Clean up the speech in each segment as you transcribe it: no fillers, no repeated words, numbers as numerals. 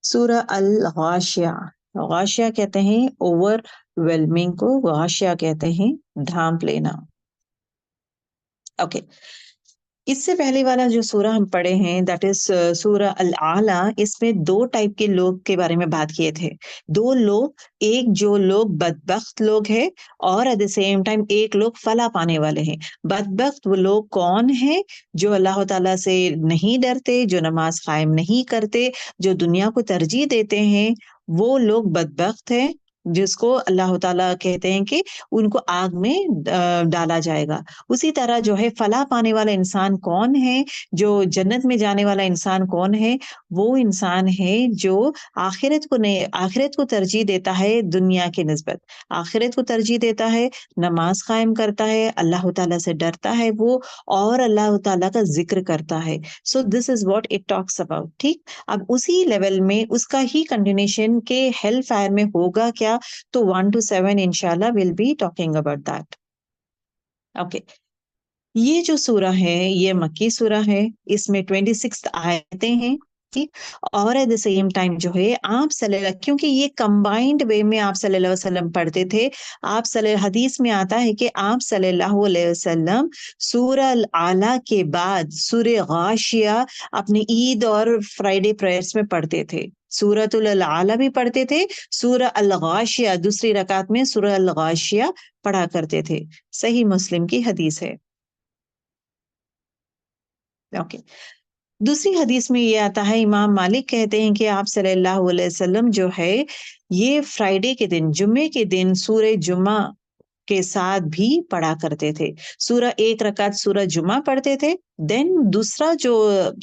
सूरा अल गाशिया, गाशिया कहते हैं ओवरवेलमिंग को, गाशिया कहते हैं ढांप लेना। ओके, इससे पहले वाला जो सूरा हम पढ़े हैं दैट इज सूरा अल आला, इसमें दो टाइप के लोग के बारे में बात किए थे। दो लोग, एक जो लोग बदबख्त लोग हैं और एट द सेम टाइम एक लोग फला पाने वाले हैं। बदबख्त वो लोग कौन है? जो अल्लाह ताला से नहीं डरते, जो नमाज कायम नहीं करते, जो दुनिया को तरजीह देते हैं, वो लोग बदबख्त हैं, जिसको अल्लाह ताला कहते हैं कि उनको आग में डाला जाएगा। उसी तरह जो है फलाह पाने वाला इंसान कौन है, जो जन्नत में जाने वाला इंसान कौन है? वो इंसान है जो आखिरत को तरजीह देता है दुनिया के निस्बत, आखिरत को तरजीह देता है, नमाज कायम करता है, अल्लाह ताला से डरता है वो, और अल्लाह ताला का जिक्र करता है। So this is what it talks about. ठीक, अब उसी लेवल में उसका ही कंटिन्यूशन के हेल फायर में होगा क्या? तो 1 to 7 इंशाल्लाह will be talking about that. Okay, ये जो सूरा है ये मक्की सूरा है, इसमें 26 आयतें हैं। ठीक, और एट द सेम टाइम जो है आप सल्लल्लाहु, क्योंकि ये कंबाइंड वे में आप सल्लल्लाहु अलैहि वसल्लम पढ़ते थे। हदीस में आता है कि आप सल्लल्लाहु अलैहि वसल्लम सूरह अल आला के बाद सूरह गाशिया अपने ईद और फ्राइडे प्रेयर्स में पढ़ते थे। सूरतुल अल आला भी पढ़ते थे, सूरह अल गाशिया दूसरी रकात में सूरह अल गाशिया पढ़ा करते थे। सही मुस्लिम की हदीस है। ओके, दूसरी हदीस में ये आता है, इमाम मालिक कहते हैं कि आप सल्लल्लाहु अलैहि वसल्लम जो है ये फ्राइडे के दिन, जुम्मे के दिन सूरह जुमा के साथ भी पढ़ा करते थे। सूरह एक रकात सूरह जुमा पढ़ते थे, देन दूसरा जो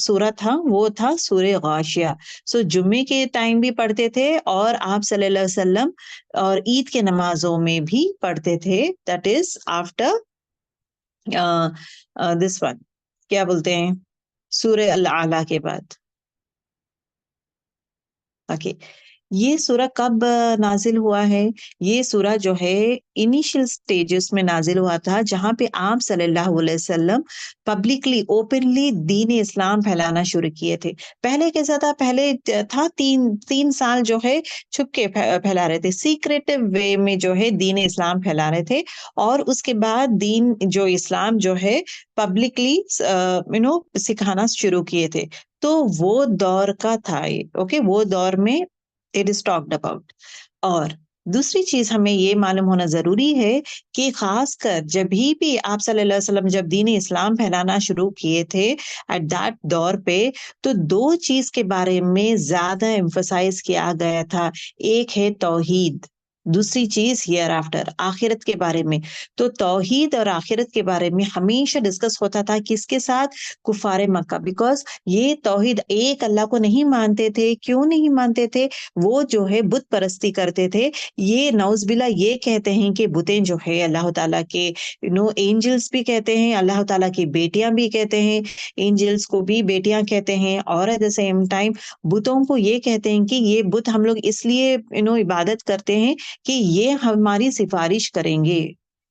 सूरह था वो था सूरह गाशिया। सो जुम्मे के टाइम भी पढ़ते थे और आप सल्लल्लाहु अलैहि वसल्लम और ईद के नमाजों में भी पढ़ते थे, that is after this one, क्या बोलते हैं, सूरह अल आला के बाद। ओके, ये सूरा कब नाजिल हुआ है? ये सूरा जो है इनिशियल स्टेजेस में नाजिल हुआ था, जहां पे आप सल्लल्लाहु अलैहि वसल्लम पब्लिकली ओपनली दीन इस्लाम फैलाना शुरू किए थे। पहले कैसा था? पहले था तीन तीन साल जो है छुप के फैला रहे थे, सीक्रेटिव वे में जो है दीन इस्लाम फैला रहे थे, और उसके बाद दीन जो इस्लाम जो है पब्लिकली सिखाना शुरू किए थे। तो वो दौर का था ये। ओके, वो दौर में इट इज टॉक्ड अबाउट। और दूसरी चीज हमें ये मालूम होना जरूरी है कि खासकर जब भी आप सल्लल्लाहु अलैहि वसल्लम जब दीन इस्लाम फैलाना शुरू किए थे एट दैट दौर पे, तो दो चीज के बारे में ज्यादा एम्फसाइज किया गया था। एक है तौहीद, दूसरी चीज हियर आफ्टर, आखिरत के बारे में। तो तौहीद और आखिरत के बारे में हमेशा डिस्कस होता था, किसके साथ? कुफारे मक्का, बिकॉज ये तौहीद एक अल्लाह को नहीं मानते थे। क्यों नहीं मानते थे? वो जो है बुत परस्ती करते थे। ये नौजबिल्ला ये कहते हैं कि बुतें जो है अल्लाह ताला के एंजल्स भी कहते हैं, अल्लाह ताला की बेटियां भी कहते हैं, एंजल्स को भी बेटियां कहते हैं, और एट द सेम टाइम बुतों को ये कहते हैं कि ये बुत हम लोग इसलिए इबादत करते हैं कि ये हमारी सिफारिश करेंगे,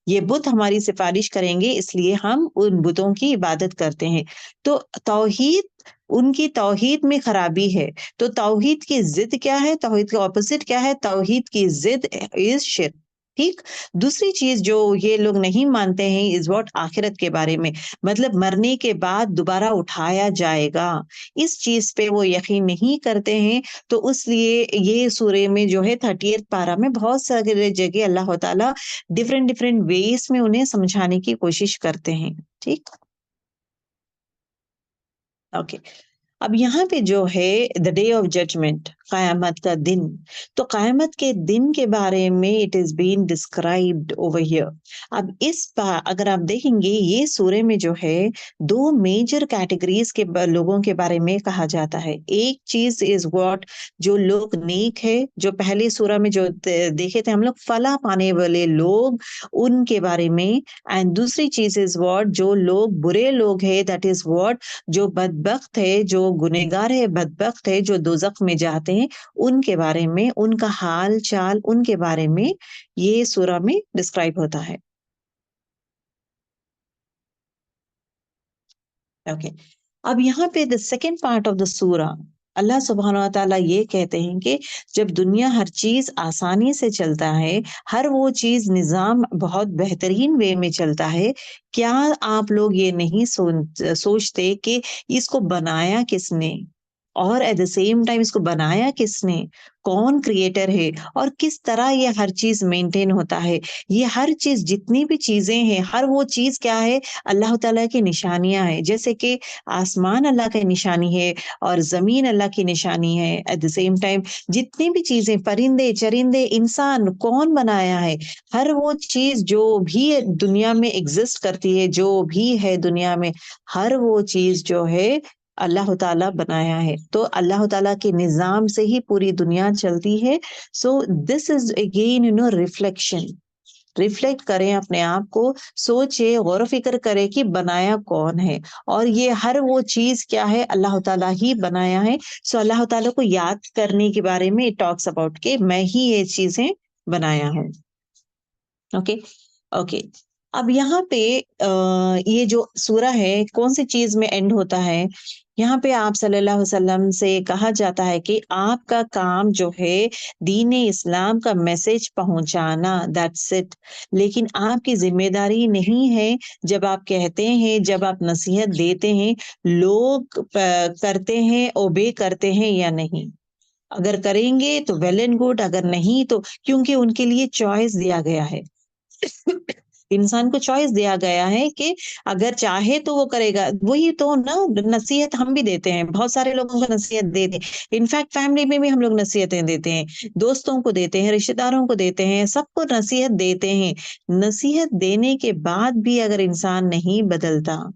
ये बुत हमारी सिफारिश करेंगे, इसलिए हम उन बुतों की इबादत करते हैं। तो तौहीद, उनकी तौहीद में खराबी है। तो तौहीद की जिद क्या है? तौहीद का ऑपोजिट क्या है? तौहीद की जिद इज शिर्क। ठीक, दूसरी चीज जो ये लोग नहीं मानते हैं इज व्हाट, आखिरत के बारे में, मतलब मरने के बाद दोबारा उठाया जाएगा, इस चीज पे वो यकीन नहीं करते हैं। तो इसलिए ये सूरे में जो है 30th पारा में बहुत सारे जगह अल्लाह ताला डिफरेंट डिफरेंट वेज में उन्हें समझाने की कोशिश करते हैं। ठीक, ओके, अब यहाँ पे जो है द डे ऑफ जजमेंट, कयामत का दिन, तो कयामत के दिन के बारे में it is been described over here. अब अगर आप देखेंगे ये सूरे में जो है दो मेजर कैटेगरीज के लोगों के बारे में कहा जाता है। एक चीज इज व्हाट, जो लोग नेक है, जो पहले सूरा में जो देखे थे हम लोग फला पाने वाले लोग, उनके बारे में। एंड दूसरी चीज इज व्हाट, जो लोग बुरे लोग है, दैट इज व्हाट, जो बदबख्त है, जो गुनहगार है, बदबख्त है, जो दोजख में जाते हैं, उनके बारे में, उनका हाल चाल, उनके बारे में ये सूरा में डिस्क्राइब होता है। ओके, अब यहाँ पे the second part of the सूरा, अल्लाह सुब्हान व तआला ये कहते हैं कि जब दुनिया हर चीज़ आसानी से चलता है, हर वो चीज़ निज़ाम बहुत बेहतरीन वे में चलता है, क्या आप लोग ये नहीं सोचते कि इसको बनाया किसने? और एट द सेम टाइम इसको बनाया किसने? कौन क्रिएटर है? और किस तरह ये हर चीज़ मेंटेन होता है? ये हर चीज़ जितनी भी चीज़ें हैं, हर वो चीज़ क्या है? अल्लाह ताला की निशानियाँ हैं। जैसे कि आसमान अल्लाह की निशानी है और ज़मीन अल्लाह की निशानी है। एट द सेम टाइम जितनी भी चीज़ें परिंदे, चरिंदे, इंसान कौन बनाया है? हर वो चीज़ जो भी दुनिया में एग्ज़िस्ट करती है, जो भी है दुनिया में, हर वो चीज़ जो है अल्लाह ताला बनाया है। तो अल्लाह ताला के निज़ाम से ही पूरी दुनिया चलती है। So this is again reflection. Reflect करें अपने आप को, सोचे, गौर-फ़िक्र करें कि बनाया कौन है और ये हर वो चीज़ क्या है अल्लाह ताला ही बनाया है। सो अल्लाह ताला को याद करने के बारे में इट टॉक्स अबाउट कि मैं ही ये चीज़ें बनाया हूँ। Okay, okay. अब यहाँ पे ये जो सूरा है कौन-सी चीज़ में एंड होता है? यहाँ पे आप सल्लल्लाहु अलैहि वसल्लम से कहा जाता है कि आपका काम जो है दीन-ए इस्लाम का मैसेज पहुँचाना, दैट्स इट। लेकिन आपकी ज़िम्मेदारी नहीं है जब आप कहते हैं, जब आप नसीहत देते हैं, लोग करते हैं, ओबे करते हैं या नहीं। अगर करेंगे तो वेल एंड गुड, अगर नहीं तो क्योंकि उनके लिए चॉइस दिया गया है। इंसान को चॉइस दिया गया है कि अगर चाहे तो वो करेगा। वही तो ना नसीहत हम भी देते हैं, बहुत सारे लोगों को नसीहत देते हैं। इनफैक्ट फैमिली में भी हम लोग नसीहतें देते हैं, दोस्तों को देते हैं, रिश्तेदारों को देते हैं, सबको नसीहत देते हैं। नसीहत देने के बाद भी अगर इंसान नहीं बदलता,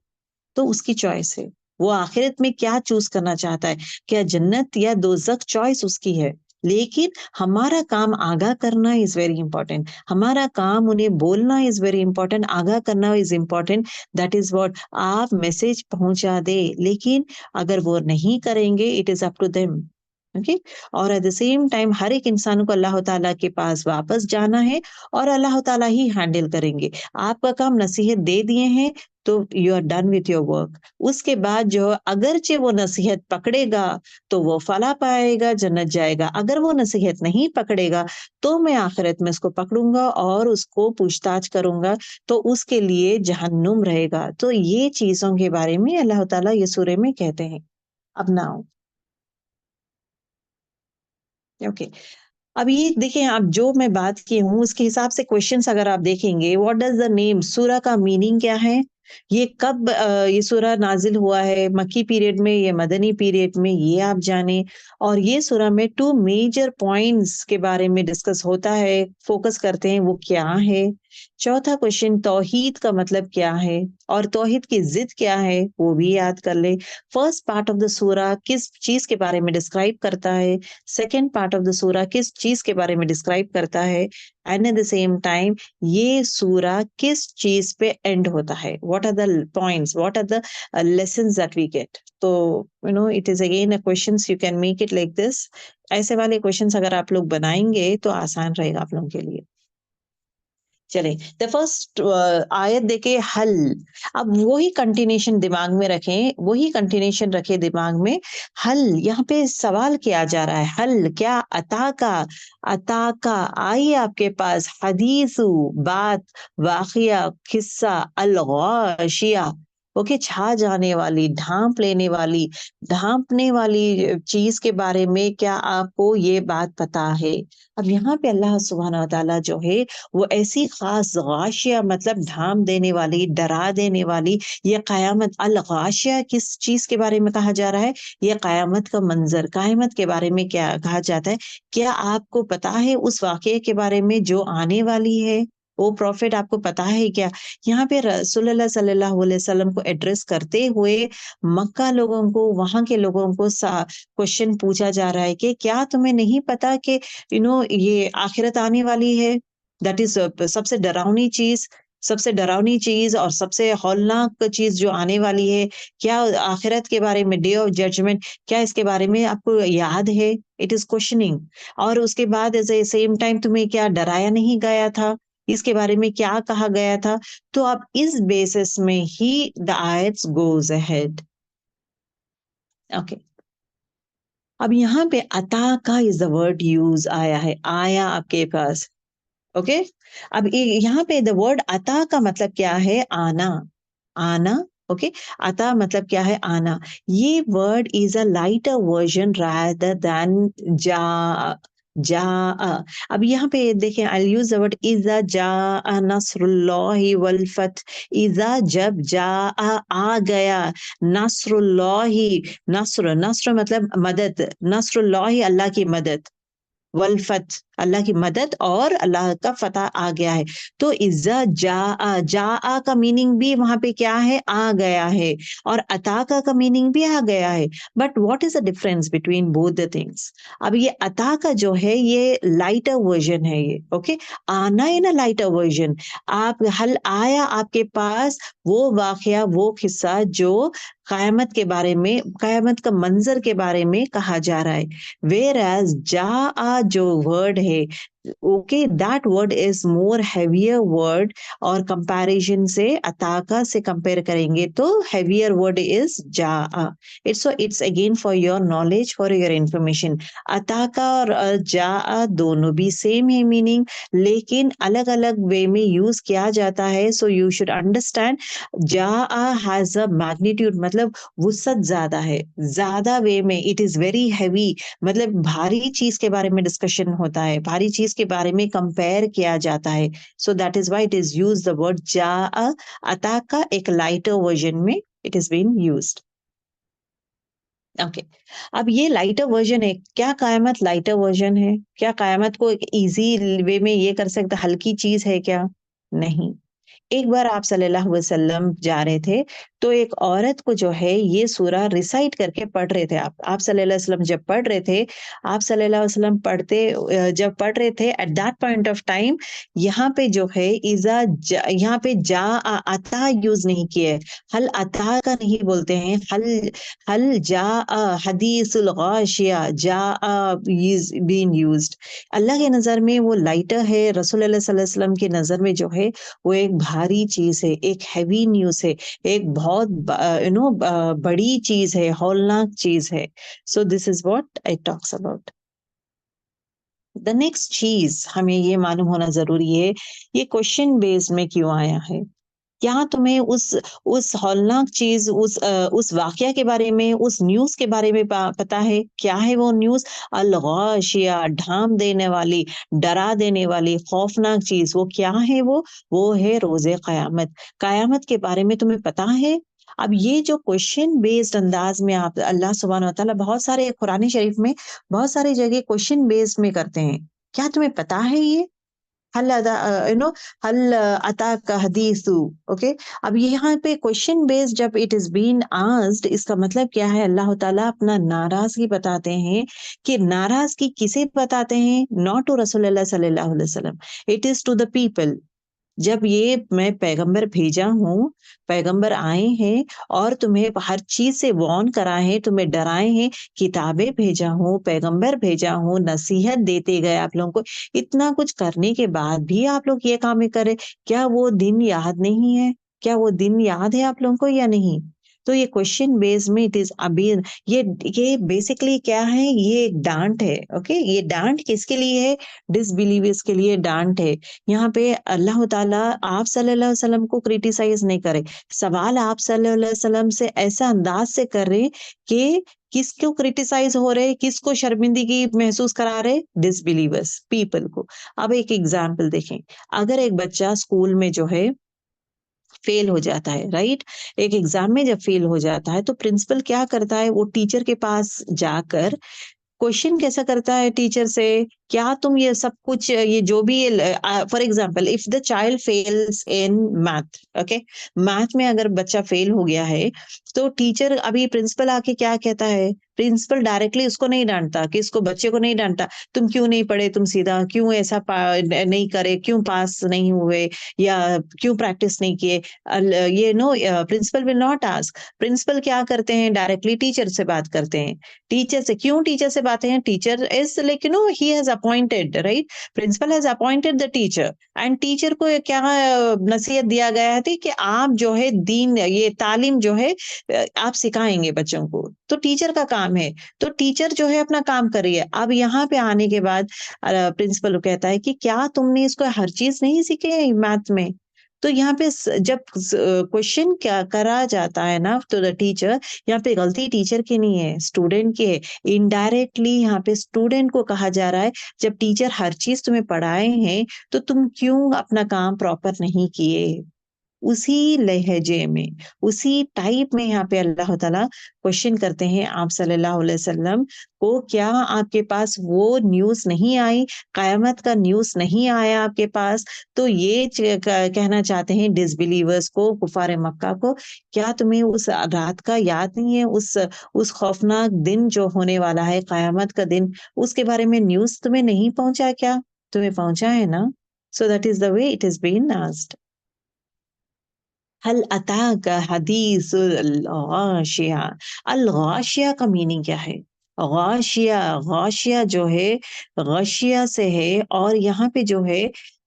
तो उसकी चॉइस है। वो आखिरत में क्या चूज़ करना चाहता है, क्या जन्नत या दोज़ख चॉइस उसकी है। लेकिन हमारा काम आगाह करना इज़ वेरी इम्पोर्टेंट। हमारा काम उन्हें बोलना इज़ वेरी इम्पोर्टेंट, आगाह करना is important. That is what आप मैसेज पहुँचा दें, लेकिन अगर वो नहीं करेंगे it is up to them. Okay? और एट द सेम टाइम हर एक इंसान को अल्लाह ताला के पास वापस जाना है और अल्लाह ताला ही हैंडल करेंगे। आपका काम नसीहत दे दिए हैं तो you are done with your work. उसके बाद जो अगरचे वो नसीहत पकड़ेगा तो वो फला पाएगा, जन्नत जाएगा। अगर वो नसीहत नहीं पकड़ेगा तो मैं आखिरत में उसको पकड़ूँगा और उसको पूछताछ करूँगा, तो उसके लिए जहन्नुम रहेगा। तो ये चीज़ों के बारे में अल्लाह ताला ये सूरे में कहते हैं। अब नाउ ओके। अब ये देखिए अब जो मैं बात की हूँ उसके हिसाब से क्वेश्चंस अगर आप देखेंगे व्हाट डज़ द नेम सूरा का मीनिंग क्या है? ये कब ये सूरा नाज़िल हुआ है? मक्की पीरियड में या मदनी पीरियड में ये आप जानें और ये सूरा में 2 मेजर पॉइंट्स के बारे में डिस्कस होता है, फोकस करते हैं वो क्या है? चौथा क्वेश्चन तौहीद का मतलब क्या है? और तौहीद की ज़िद क्या है? वो भी याद कर लें। फर्स्ट पार्ट ऑफ द सूरा किस चीज़ के बारे में डिस्क्राइब करता है? सेकंड पार्ट ऑफ द सूरा किस चीज़ के बारे में डिस्क्राइब करता है? And at the same time ये सूरा किस चीज़ पे एंड होता है? What are the points? What are the lessons that we get? तो it is again a questions you can make it like this. ऐसे वाले क्वेश्चन्स अगर आप लोग बनाएँगे तो आसान रहेगा आप लोगों के लिए। चले द फर्स्ट आयत देखे हल। अब वही कंटिन्यूशन दिमाग में रखें, वही कंटिन्यूशन रखे दिमाग में। हल यहाँ पे सवाल किया जा रहा है, हल क्या अता का आई आपके पास हदीसु बात वाकया किस्सा अल गाशिया ओके छा जाने वाली ढांपने वाली चीज के बारे में क्या आपको ये बात पता है? अब यहाँ पे अल्लाह सुब्हानहू व तआला जो है वो ऐसी खास गाशिया मतलब ढांप देने वाली, डरा देने वाली, ये क़यामत अल गाशिया किस चीज़ के बारे में कहा जा रहा है? ये क़यामत का मंज़र, क़यामत के बारे में क्या कहा जाता है? क्या आपको पता है उस वाक़ये के बारे में जो आने वाली है? ओ प्रॉफ़ेट आपको पता है क्या? यहाँ पे रसूलुल्लाह सल्लल्लाहु अलैहि वसल्लम को एड्रेस करते हुए मक्का लोगों को, वहाँ के लोगों को क्वेश्चन पूछा जा रहा है कि क्या तुम्हें नहीं पता कि ये आखिरत आने वाली है? दैट इज़ सबसे डरावनी चीज़ और सबसे हौलनाक चीज़ जो आने वाली है, क्या आखिरत के बारे में डे ऑफ जजमेंट क्या इसके बारे में आपको याद है? इट इज़ क्वेश्चनिंग और उसके बाद एट द सेम टाइम तुम्हें क्या डराया नहीं गया था? इसके बारे में क्या कहा गया था? तो अब इस बेसिस में ही द आयत्स गोज़ अहेड। ओके। अब यहाँ पे अता का इज द वर्ड यूज आया है, आया आपके पास। ओके, अब यहाँ पे द वर्ड अता का मतलब क्या है? आना, आना। ओके, अता मतलब क्या है? आना। ये word is a lighter version rather than जा, जा। अब यहाँ पे देखें, आई यूज द वर्ड इजा जा नसरुल्लाहि वल फत। इजा जब जा आ गया, नसरुल्लाहि, नस्र, नस्र मतलब मदद, नसरुल्लाहि अल्लाह की मदद, वल्फत अल्लाह की मदद, और अल्लाह का फतह आ गया है। तो इज्जा जा का मीनिंग भी वहां पे क्या है? आ गया है। और अता का मीनिंग भी आ गया है। But what is the difference between both the things? अब ये अता का जो है ये लाइटर वर्जन है ये। ओके, आना इन अ लाइटर वर्जन। आप हल आया आपके पास वो वाकया, वो किस्सा जो कयामत के बारे में, कयामत का मंजर के बारे में कहा जा रहा है। वेयर एज जा जो वर्ड है, okay, that word is more heavier word, और कंपैरिजन से अताका से कंपेयर करेंगे तो हैवियर वर्ड इज जा। It's again for your knowledge, for your information. अताका और जा दोनों भी सेम है मीनिंग, लेकिन अलग अलग वे में यूज किया जाता है। सो यू शुड अंडरस्टैंड, जा हैज अ मैग्नीट्यूड, मतलब वुसअत ज्यादा है, ज्यादा वे में, इट इज वेरी हैवी, मतलब भारी चीज के बारे में डिस्कशन होता है, भारी चीज के बारे में कंपेयर किया जाता है। So that is why it is use the word जा। अता का एक लाइटर वर्जन में it is been used. Okay, अब ये लाइटर वर्जन है, क्या कयामत लाइटर वर्जन है? क्या कयामत को एक इजी वे में ये कर सकता, हल्की चीज है क्या? नहीं। एक बार आप सल्लल्लाहु अलैहि वसल्लम जा रहे थे, तो एक औरत को जो है ये सूरा रिसाइट करके पढ़ रहे थे। आप सल्लल्लाहु अलैहि वसल्लम जब पढ़ रहे थे, आप सल्लल्लाहु अलैहि वसल्लम जब पढ़ रहे थे, at that point of time यहाँ पे जो है यहाँ पे जा अता यूज नहीं किए, हल अता का नहीं बोलते हैं, हल हल जा हदीसुल गाशिया जा इज बीन यूज्ड। अल्लाह के नजर में वो लाइटर है, रसूल अल्लाह सल्लल्लाहु अलैहि वसल्लम की नजर में जो है वो एक भारी चीज है, एक हैवी न्यूज है, एक बहुत बड़ी चीज है, हौलनाक चीज है। So this is what I talks about. The next चीज हमें ये मालूम होना जरूरी है, ये क्वेश्चन बेस्ड में क्यों आया है? क्या तुम्हें उस हौलनाक चीज, उस वाकया के बारे में, उस न्यूज के बारे में पता है? क्या है वो न्यूज? अल गाशिया, ढाम देने वाली, डरा देने वाली, खौफनाक चीज, वो क्या है? वो है रोजे कयामत। कयामत के बारे में तुम्हें पता है? अब ये जो क्वेश्चन बेस्ड अंदाज में आप, अल्लाह सुब्हानहू व तआला बहुत सारे कुरान शरीफ में बहुत सारी जगह क्वेश्चन बेस्ड में करते हैं। क्या तुम्हें पता है ये? हल अदा हल अता का हदीसु। ओके, अब ये यहाँ पे क्वेश्चन बेस्ड जब इट इज बीन आस्क्ड, इसका मतलब क्या है? अल्लाह ताला अपना नाराजगी बताते हैं, कि नाराजगी किसे बताते हैं? नॉट टू रसूलुल्लाह सल्लल्लाहु अलैहि वसल्लम, it is to the people. जब ये मैं पैगंबर भेजा हूँ, पैगंबर आए हैं और तुम्हें हर चीज से वार्न कराए हैं, तुम्हें डराए हैं, किताबें भेजा हूँ, पैगंबर भेजा हूँ, नसीहत देते गए आप लोगों को, इतना कुछ करने के बाद भी आप लोग ये काम करें। क्या वो दिन याद नहीं है? क्या वो दिन याद है आप लोगों को या नहीं? तो ये क्वेश्चन बेस में इट इज अभी, ये बेसिकली क्या है? ये एक डांट है। ओके, ये डांट किसके लिए है? डिसबिलीवर्स के लिए डांट है। यहाँ पे अल्लाह ताला आप सल्लल्लाहु अलैहि वसल्लम को क्रिटिसाइज नहीं करे, सवाल आप सल्लल्लाहु अलैहि वसल्लम से ऐसा अंदाज से कर रहे कि किसको क्रिटिसाइज हो रहे, किसको शर्मिंदगी महसूस करा रहे? डिसबिलीवर्स पीपल को। अब एक एग्जाम्पल देखें, अगर एक बच्चा स्कूल में जो है फेल हो जाता है, राइट, एक एग्जाम में जब फेल हो जाता है, तो प्रिंसिपल क्या करता है? वो टीचर के पास जाकर क्वेश्चन कैसा करता है टीचर से, क्या तुम ये सब कुछ, ये जो भी, for example if the child fails in math, okay, math में अगर बच्चा फेल हो गया है, तो टीचर, अभी प्रिंसिपल आके क्या कहता है? प्रिंसिपल डायरेक्टली उसको नहीं डांटता, कि इसको बच्चे को नहीं डांटता, तुम क्यों नहीं पढ़े, तुम सीधा क्यों ऐसा नहीं करे, क्यों पास नहीं हुए, या क्यों प्रैक्टिस नहीं किए? ये no, principal will not ask. Principal क्या करते हैं? डायरेक्टली टीचर से बात करते हैं। टीचर से क्यों टीचर से बातें हैं? Teacher is like he has appointed, right? Principal has appointed the teacher, and teacher को क्या नसीहत दिया गया थी कि आप जो है दीन, ये तालीम जो है आप सिखाएंगे बच्चों को, तो टीचर का काम है। तो टीचर जो है अपना काम कर रही है। अब यहाँ पे आने के बाद प्रिंसिपल कहता है कि क्या तुमने इसको हर चीज नहीं सीखे है मैथ में? तो यहाँ पे जब क्वेश्चन क्या करा जाता है ना तो द टीचर, यहाँ पे गलती टीचर की नहीं है, स्टूडेंट की है। इनडायरेक्टली यहाँ पे स्टूडेंट को कहा जा रहा है, जब टीचर हर चीज तुम्हें पढ़ाए हैं तो तुम क्यों अपना काम प्रॉपर नहीं किए? उसी लहजे में, उसी टाइप में यहाँ पे अल्लाह ताला क्वेश्चन करते हैं आप सल्लल्लाहु अलैहि वसल्लम को, क्या आपके पास वो न्यूज़ नहीं आई, कयामत का न्यूज़ नहीं आया आपके पास? तो ये कहना चाहते हैं डिसबिलीवर्स को, कुफार मक्का को, क्या तुम्हें उस रात का याद नहीं है, उस खौफनाक दिन जो होने वाला है, कयामत का दिन, उसके बारे में न्यूज़ तुम्हें नहीं पहुंचा क्या? तुम्हें पहुंचा है ना? So that is the way it is been asked. हल अताका हदीसुल गाशिया। अल गाशिया का मीनिंग क्या है? गाशिया, गाशिया जो है गाशिया से है, और यहाँ पे जो है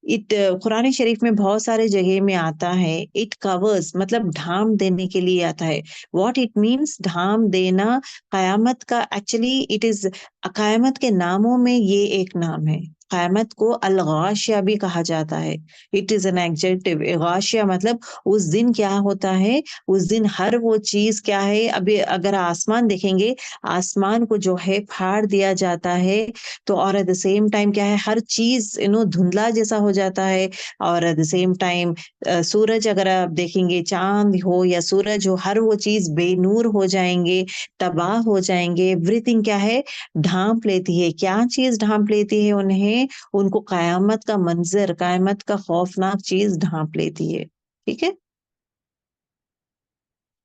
इट कुरान शरीफ में बहुत सारे जगह में आता है, इट कवर्स मतलब ढांप देने के लिए आता है। व्हाट इट मीन्स ढांप देना, कयामत का एक्चुअली इट इज, कयामत के नामों में ये एक नाम है। कयामत को अल गाशिया भी कहा जाता है। It is an adjective. गाशिया मतलब उस दिन क्या होता है, उस दिन हर वो चीज क्या है, अभी अगर आसमान देखेंगे, आसमान को जो है फाड़ दिया जाता है, तो और एट द सेम टाइम क्या है, हर चीज धुंधला जैसा हो जाता है। और एट द सेम टाइम सूरज अगर आप देखेंगे, चांद हो या सूरज हो, हर वो चीज बेनूर हो जाएंगे, तबाह हो जाएंगे। एवरीथिंग क्या है, ढांप लेती है। क्या चीज ढांप लेती है उन्हें? उनको कयामत का मंजर, कयामत का खौफनाक चीज ढांप लेती है। ठीक है।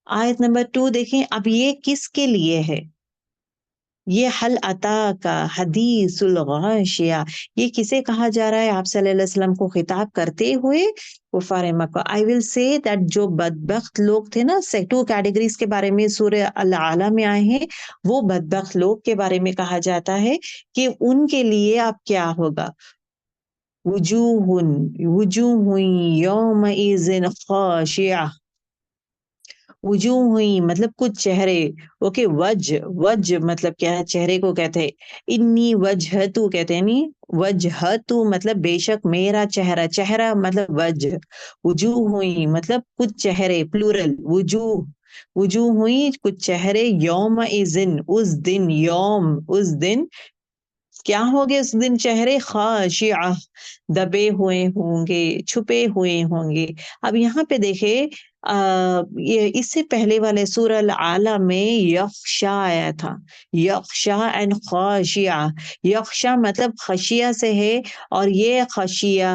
आयत नंबर 2 देखें, अब ये किसके लिए है? ये हल अता का हदीसुल गाशिया, ये किसे कहा जा रहा है? आप सल्लल्लाहु अलैहि वसल्लम को खिताब करते हुए कुफार मक्का। आई विल से दैट जो बदबख्त लोग थे ना, से 2 कैटेगरीज के बारे में सूरह अल आला में आए हैं, वो बदबख्त लोग के बारे में कहा जाता है कि उनके लिए अब क्या होगा। वुजूहुन, वुजूहुन यौमइज़िन खाशिया। वजूह हुई मतलब कुछ चेहरे। ओके, वज मतलब क्या है? चेहरे को कहते हैं। इन्नी वजहतु कहते हैं, नहीं, वजहतु मतलब बेशक मेरा चेहरा, चेहरा मतलब वज। वजूह हुई मतलब कुछ चेहरे, प्लूरल, वजूह। वजूह हुई कुछ चेहरे, यौम इजिन उस दिन, यौम उस दिन क्या होंगे? उस दिन चेहरे खाशिया दबे हुए होंगे, छुपे हुए होंगे। अब यहाँ पे देखे, ये इससे पहले वाले सूरह अल आला में यख्शा आया था। यख्शा एंड खाशिया। यख्शा मतलब खशिया से है, और ये खशिया।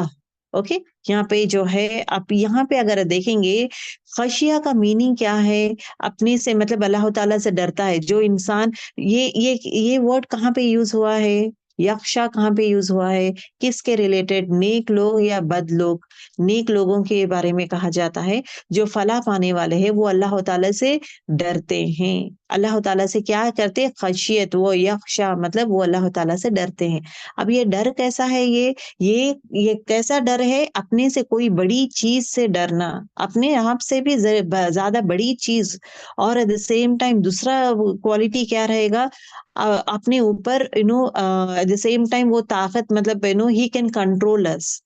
ओके, यहाँ पे जो है, आप यहाँ पे अगर देखेंगे, खशिया का मीनिंग क्या है? अपने से मतलब अल्लाह ताला से डरता है जो इंसान। ये वर्ड कहाँ पे यूज हुआ है? यक्षा कहाँ पे यूज हुआ है? किसके रिलेटेड? नेक लोग या बद लोग? नेक लोगों के बारे में कहा जाता है, जो फलाह पाने वाले हैं, वो अल्लाह ताला से डरते हैं। अल्लाह ताला से क्या करते हैं? खशियत, वो यक्षा मतलब वो अल्लाह ताला से डरते हैं। अब ये डर कैसा है? ये कैसा डर है? अपने से कोई बड़ी चीज से डरना, अपने आप से भी ज्यादा बड़ी चीज। और एट द सेम टाइम दूसरा क्वालिटी क्या रहेगा? अपने ऊपर एट द सेम टाइम वो ताकत, मतलब he can control us.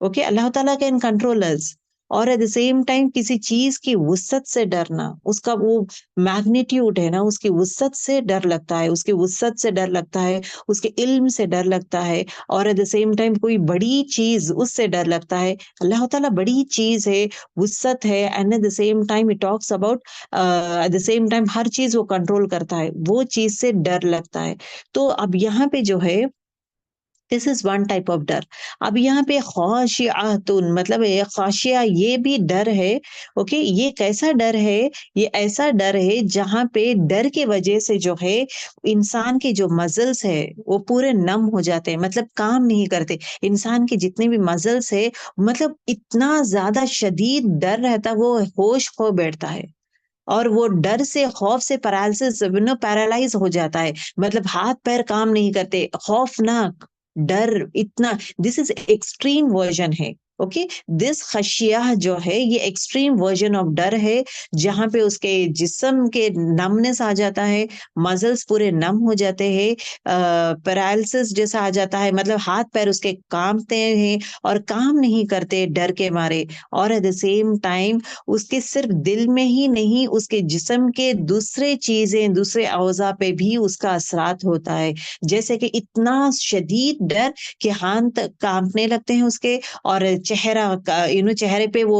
Okay, अल्लाह ताला कैन कंट्रोल अस। और एट द सेम टाइम किसी चीज की वुसअत से डरना, उसका वो मैग्नीट्यूड है ना, उसकी वुसअत से डर लगता है, उसकी वुसअत से डर लगता है, उसके इल्म से डर लगता है। और एट द सेम टाइम कोई बड़ी चीज, उससे डर लगता है। अल्लाह ताला बड़ी चीज है, वुसअत है, and at the same time it talks about, at the same time हर चीज वो कंट्रोल करता है, वो चीज से डर लगता है। तो अब यहाँ पे जो है, this is one type of डर। अब यहाँ पे खौशियातुन मतलब ये खौशिया, ये भी डर है। ओके, ये कैसा डर है? ये ऐसा डर है जहाँ पे डर के वजह से जो है, इंसान के जो मजल्स है वो पूरे नम हो जाते हैं, मतलब काम नहीं करते। इंसान के जितने भी मजल्स है, मतलब इतना ज्यादा शदीद डर रहता, वो होश खो बैठता है। और वो डर से, खौफ से पैरालिसिस, पैरालाइज हो जाता है, मतलब हाथ पैर काम नहीं करते, खौफनाक। डर इतना, दिस इज एक्सट्रीम वर्जन है। ओके, दिस खशिया जो है ये एक्सट्रीम वर्जन ऑफ डर है, जहां पे उसके जिस्म के नमनेस आ जाता है, मजल्स पूरे नम हो जाते हैं, पैरालिसिस जैसा आ जाता है, मतलब हाथ पैर उसके कांपते हैं और काम नहीं करते डर के मारे। और एट द सेम टाइम उसके सिर्फ दिल में ही नहीं, उसके जिस्म के दूसरे चीजें, दूसरे औजा पे भी उसका असरात होता है। जैसे कि इतना शदीद डर कि हाथ कांपने लगते हैं उसके, और चेहरा चेहरे पे वो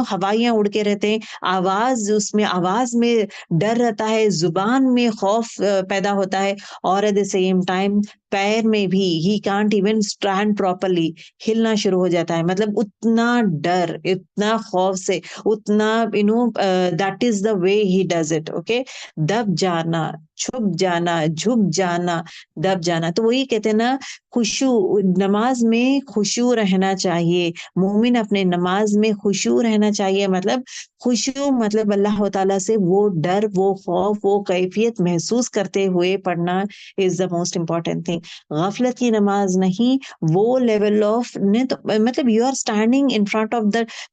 हवाइयां उड़ के रहते हैं, आवाज, उसमें आवाज में डर रहता है, जुबान में खौफ पैदा होता है, और एट द सेम टाइम पैर में भी he can't even stand properly, हिलना शुरू हो जाता है। मतलब उतना डर, इतना खौफ से, उतना that is the way he does it. Okay, दब जाना, छुप जाना, झुक जाना, दब जाना। तो वही कहते हैं ना, खुशू, नमाज में खुशू रहना चाहिए। मोमिन अपने नमाज में खुशू रहना चाहिए। मतलब खुशू मतलब अल्लाह ताला से वो डर, वो खौफ, वो कैफियत महसूस करते हुए पढ़ना is the most important thing. गफलत की नमाज नहीं, वो लेवल ऑफ ने तो मतलब you are standing in front of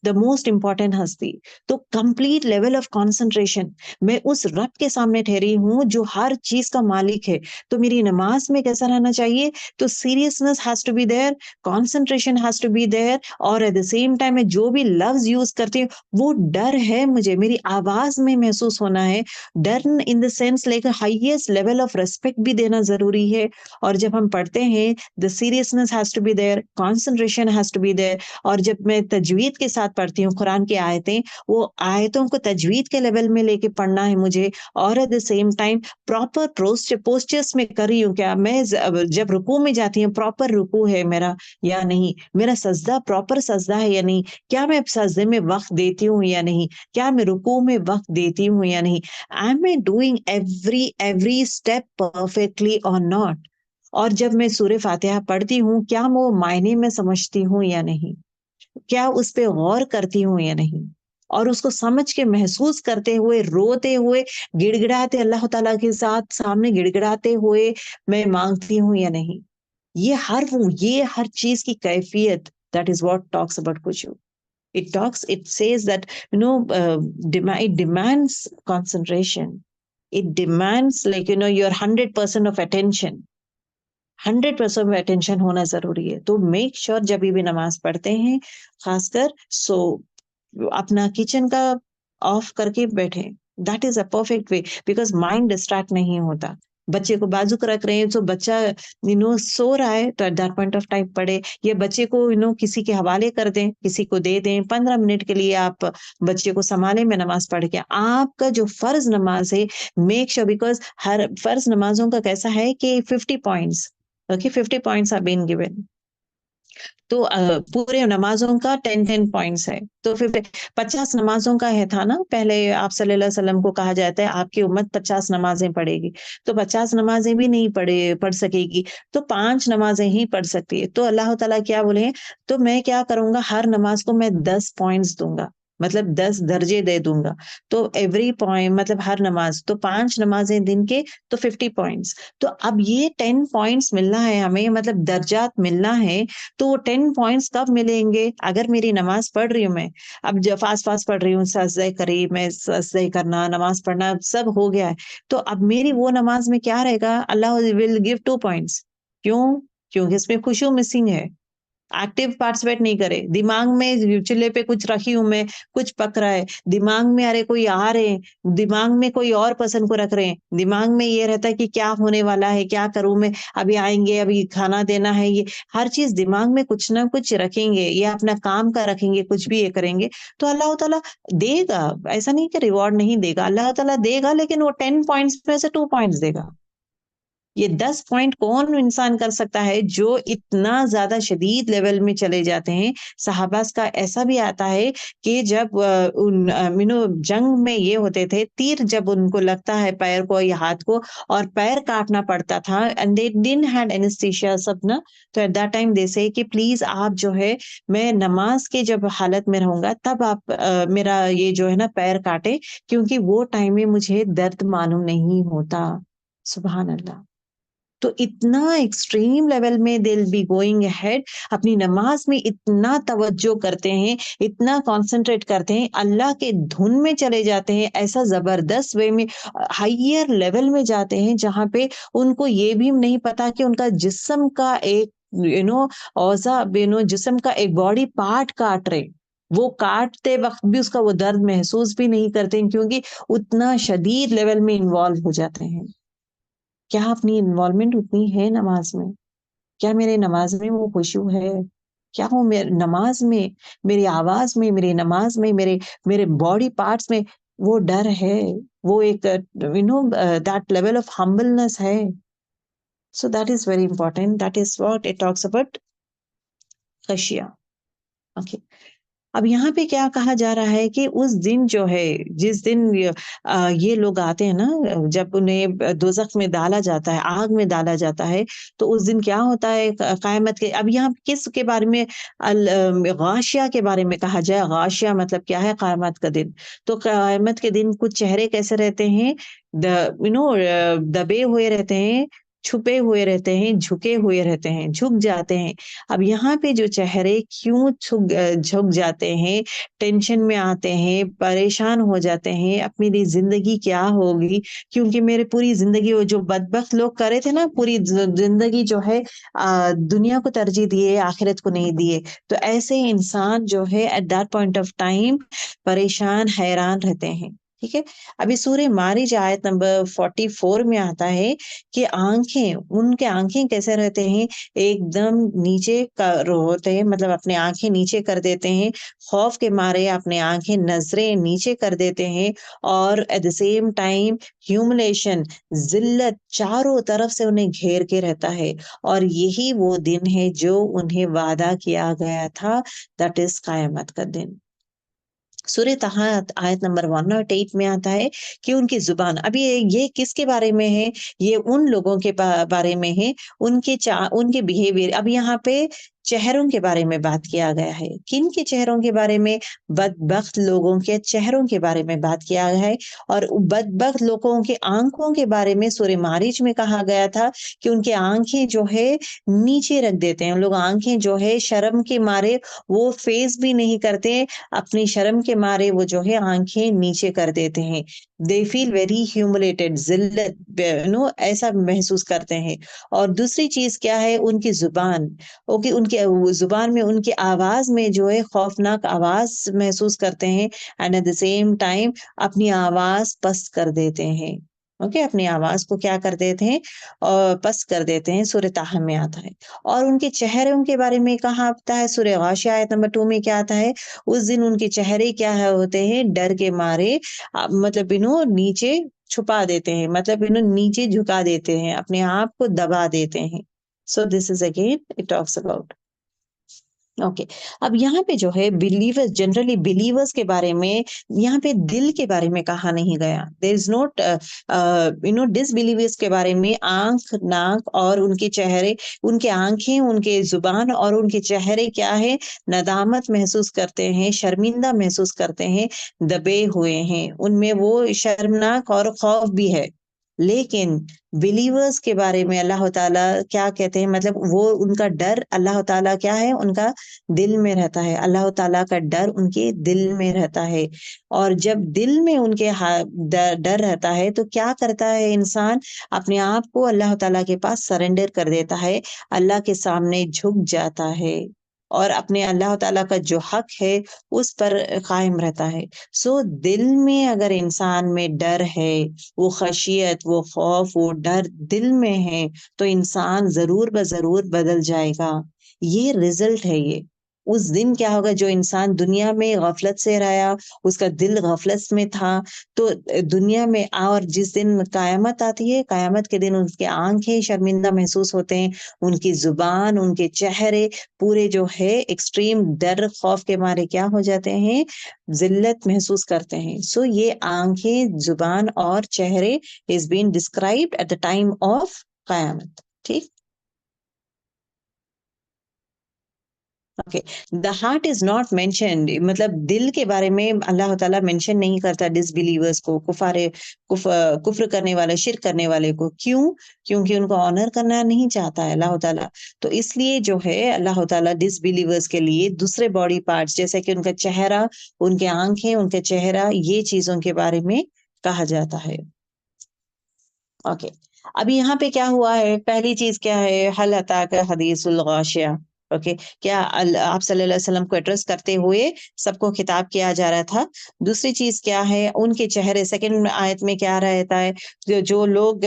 the most important हस्ती, तो कंप्लीट लेवल ऑफ कंसंट्रेशन, मैं उस रब के सामने ठहरी हूँ जो हर चीज का मालिक है। तो मेरी नमाज में कैसा रहना चाहिए? तो seriousness has to be there, concentration has to be there, और एट द सेम टाइम मैं जो भी लफ्ज यूज करती हूँ वो डर है, मुझे मेरी आवाज में महसूस होना है। डर in the sense like highest level of respect भी देना जरूरी है। और जब हम पढ़ते हैं, the seriousness has to be there, concentration has to be there. और जब मैं तजवीद के साथ पढ़ती हूँ कुरान की आयतें, वो आयतों को तजवीद के लेवल में लेके पढ़ना है मुझे, और at the same time proper postures में कर रही हूँ क्या मैं, जब रुकू में जाती हूँ प्रॉपर रुकू है मेरा या नहीं, मेरा सजदा प्रॉपर सजदा है या नहीं, क्या मैं सजदे में वक्त देती हूँ या नहीं, क्या मैं रुकू में वक्त देती हूँ या नहीं, I am doing every step perfectly और नॉट। और जब मैं सूरह फातिहा पढ़ती हूँ, क्या मैं वो मायने में समझती हूँ या नहीं, क्या उस पे गौर करती हूँ या नहीं, और उसको समझ के महसूस करते हुए, रोते हुए, गिड़गिड़ाते, अल्लाह ताला के साथ सामने गिड़गिड़ाते हुए मैं मांगती हूँ या नहीं। ये हर चीज की कैफियत, that is what talks about खुशू। It says that it demands concentration, it demands your 100% of attention, 100% attention होना जरूरी है। तो मेक श्योर जब भी नमाज पढ़ते हैं, खासकर सो अपना किचन का ऑफ करके बैठे, that is a perfect way, because mind distract नहीं होता। बच्चे को बाजू को रख रहे हैं, तो बच्चा सो रहा है, तो at that point of time पढ़े, ये बच्चे को किसी के हवाले कर दें, किसी को दे दें, 15 मिनट के लिए आप बच्चे को संभाले में नमाज पढ़ के। आपका जो फर्ज नमाज है, मेक श्योर, बिकॉज हर फर्ज नमाजों का कैसा है कि 50 points, okay, 50 points are been given. तो पूरे नमाजों का 10 10 पॉइंट्स है, तो फिर 50 नमाजों का है था ना पहले, आप सल्लल्लाहु अलैहि वसल्लम को कहा जाता है आपकी उम्मत 50 नमाजें पढ़ेगी, तो 50 नमाजें भी नहीं पढ़ सकेगी, तो 5 नमाजें ही पढ़ सकती है। तो अल्लाह ताला क्या बोले हैं, तो मैं क्या करूंगा, हर नमाज को मैं 10 पॉइंट्स दूंगा, मतलब 10 दर्जे दे दूंगा। तो एवरी पॉइंट मतलब हर नमाज, तो 5 नमाजें दिन के, तो 50 पॉइंट्स। तो अब ये 10 पॉइंट्स मिलना है हमें, मतलब दर्जात मिलना है। तो वो 10 पॉइंट्स कब मिलेंगे, अगर मेरी नमाज पढ़ रही हूँ मैं, अब जब फास्ट फास्ट पढ़ रही हूँ, सजदे करीब में सजदे करना, नमाज पढ़ना सब हो गया है, तो अब मेरी वो नमाज में क्या रहेगा, अल्लाह विल गिव 2 पॉइंट्स। क्यों? क्योंकि इसमें खुशू मिसिंग है, एक्टिव पार्टिसिपेट नहीं करे, दिमाग में चूल्हे पे कुछ रखी हूं मैं, कुछ पक रहा है, दिमाग में अरे कोई आ रहे हैं, दिमाग में कोई और पर्सन को रख रहे हैं, दिमाग में ये रहता है कि क्या होने वाला है, क्या करूं मैं, अभी आएंगे, अभी खाना देना है, ये हर चीज दिमाग में कुछ ना कुछ रखेंगे, या अपना काम का रखेंगे, कुछ भी ये करेंगे, तो अल्लाह ताला देगा। ऐसा नहीं कि रिवॉर्ड नहीं देगा, अल्लाह ताला देगा, लेकिन वो 10 पॉइंट्स में से 2 पॉइंट्स देगा। ये 10 पॉइंट कौन इंसान कर सकता है जो इतना ज्यादा शदीद लेवल में चले जाते हैं। सहाबास का ऐसा भी आता है कि जब जंग में ये होते थे, तीर जब उनको लगता है पैर को या हाथ को, और पैर काटना पड़ता था, and they didn't had anaesthesia सब ना, तो एट दैट टाइम दे से कि प्लीज आप जो है, मैं नमाज के जब हालत में रहूंगा तब आप मेरा ये जो है ना पैर काटे, क्योंकि वो टाइम में मुझे दर्द मालूम नहीं होता। सुभान अल्लाह। तो इतना एक्सट्रीम लेवल में they will be going ahead, अपनी नमाज में इतना तवज्जो करते हैं, इतना कंसंट्रेट करते हैं, अल्लाह के धुन में चले जाते हैं, ऐसा जबरदस्त वे में हायर लेवल में जाते हैं जहाँ पे उनको ये भी नहीं पता कि उनका जिस्म का एक औजा जिस्म का एक बॉडी पार्ट काट रहे, वो काटते वक्त भी उसका वो दर्द महसूस भी नहीं करते हैं, क्योंकि उतना शदीद लेवल में इन्वॉल्व हो जाते हैं। क्या अपनी इन्वॉल्वमेंट उतनी है नमाज में? क्या मेरे नमाज में वो खुशू है? क्या वो मेरे नमाज में, मेरी आवाज में, मेरी नमाज में, मेरे मेरे बॉडी पार्ट्स में वो डर है, वो एक दैट लेवल ऑफ हम्बलनेस है? So that is very important, that is what it talks about खशिया। ओके, अब यहाँ पे क्या कहा जा रहा है कि उस दिन जो है, जिस दिन ये लोग आते हैं ना, जब उन्हें दोजख में डाला जाता है, आग में डाला जाता है, तो उस दिन क्या होता है क़यामत के, अब यहाँ किस के बारे में, गाशिया के बारे में कहा जाए। गाशिया मतलब क्या है? क़यामत का दिन। तो क़यामत के दिन कुछ चेहरे कैसे रहते हैं? दबे हुए रहते हैं, छुपे हुए रहते हैं, झुके हुए रहते हैं, झुक जाते हैं। अब यहाँ पे जो चेहरे क्यों झुक जाते हैं, टेंशन में आते हैं, परेशान हो जाते हैं, अब मेरी ज़िंदगी क्या होगी? क्योंकि मेरे पूरी ज़िंदगी वो जो बदबख्त लोग कर रहे थे ना, पूरी ज़िंदगी जो है दुनिया को तरजीह दिए, आखिरत को नहीं दिए। तो ऐसे इंसान जो है at that point of time परेशान, हैरान रहते हैं। ठीक है? अभी सूरह मारिज आयत नंबर 44 में आता है कि उनके आँखें कैसे रहते हैं? एकदम नीचे कर होते हैं, मतलब अपने आँखें नीचे कर देते हैं, खौफ के मारे अपने आँखें, नज़रें नीचे कर देते हैं, और at the same time humiliation, ज़िल्लत चारों तरफ से उन्हें घेर के रहता है। और यही वो दिन है जो उन्हें वादा किया गया था, दैट इज़ क़यामत का दिन। सूरह तहा आयत नंबर 108 में आता है कि उनकी जुबान, अभी ये किसके बारे में है? ये उन लोगों के बारे में है, उनके बिहेवियर। अब यहाँ पे चेहरों के बारे में बात किया गया है। किन के चेहरों के बारे में? बदबख्त लोगों के चेहरों के बारे में बात किया गया है। और बदबख्त लोगों की आंखों के बारे में सूरह मारिज में कहा गया था कि उनकी आंखें जो है नीचे रख देते हैं। उन लोग आंखें जो है शर्म के मारे वो फेस भी नहीं करते, अपनी शर्म के मारे वो जो है आंखें नीचे कर देते हैं। दे फील वेरी ह्यूमिलेटेड, जिल्लत ऐसा महसूस करते हैं। और दूसरी चीज क्या है? उनकी जुबान। ओके, उनकी जुबान में, उनकी आवाज में जो है खौफनाक आवाज महसूस करते हैं, and at the same time अपनी आवाज पस्त कर देते हैं। ओके, अपनी आवाज को क्या कर देते हैं? और पस्त कर देते हैं। सूरह ताहा में आता है। और उनके चेहरों के बारे में कहा आता है, सूरह गाशिया आयत नंबर 2 में क्या आता है? उस दिन उनके चेहरे क्या होते हैं? डर के मारे मतलब नीचे छुपा देते हैं, मतलब नीचे झुका देते हैं, अपने आप को दबा देते हैं। So this is again it talks about. Okay, अब यहाँ पे जो है बिलीवर्स, जनरली बिलीवर्स के बारे में, यहाँ पे दिल के बारे में कहा नहीं गया। देयर इज नॉट डिसबिलीवर्स के बारे में आंख, नाक और उनके चेहरे, उनके आंखें, उनके जुबान और उनके चेहरे क्या है? नदामत महसूस करते हैं, शर्मिंदा महसूस करते हैं, दबे हुए हैं, उनमें वो शर्मनाक और खौफ भी है। लेकिन बिलीवर्स के बारे में अल्लाह ताला क्या कहते हैं? मतलब वो उनका डर, अल्लाह ताला क्या है? उनका दिल में रहता है। अल्लाह ताला का डर उनके दिल में रहता है। और जब दिल में उनके डर रहता है, तो क्या करता है इंसान? अपने आप को अल्लाह ताला के पास सरेंडर कर देता है, अल्लाह के सामने झुक जाता है, और अपने अल्लाह ताला का जो हक है उस पर कायम रहता है। सो दिल में अगर इंसान में डर है, वो खशियत, वो खौफ, वो डर दिल में है, तो इंसान जरूर बजरूर बदल जाएगा। ये रिजल्ट है ये। उस दिन क्या होगा? जो इंसान दुनिया में गफलत से रहा, उसका दिल गफलत में था, तो दुनिया में और जिस दिन कयामत आती है, कयामत के दिन उनके आंखें शर्मिंदा महसूस होते हैं, उनकी जुबान, उनके चेहरे पूरे जो है एक्सट्रीम डर, खौफ के मारे क्या हो जाते हैं? जिल्लत महसूस करते हैं। सो ये आंखें, जुबान और चेहरे is been described at the time of कयामत। ठीक। The heart is not mentioned, मतलब दिल के बारे में अल्लाह ताला मेंशन नहीं करता डिसबिलीवर्स को, कुफ्र करने वाले, शिर्क करने वाले को। क्यों? क्योंकि उनको ऑनर करना नहीं चाहता है अल्लाह ताला। तो इसलिए जो है अल्लाह ताला डिसबिलीवर्स के लिए दूसरे बॉडी पार्ट्स जैसे कि उनका चेहरा, उनके आंखें, उनके चेहरा, ये चीजों के बारे में कहा जाता है। ओके, अभी यहाँ पे क्या हुआ है? पहली चीज क्या है? हल अताक हदीसुल गाशिया। ओके, क्या आप सल्लल्लाहु अलैहि वसल्लम को एड्रेस करते हुए सबको खिताब किया जा रहा था। दूसरी चीज क्या है? उनके चेहरे, सेकंड आयत में क्या रहता है? जो लोग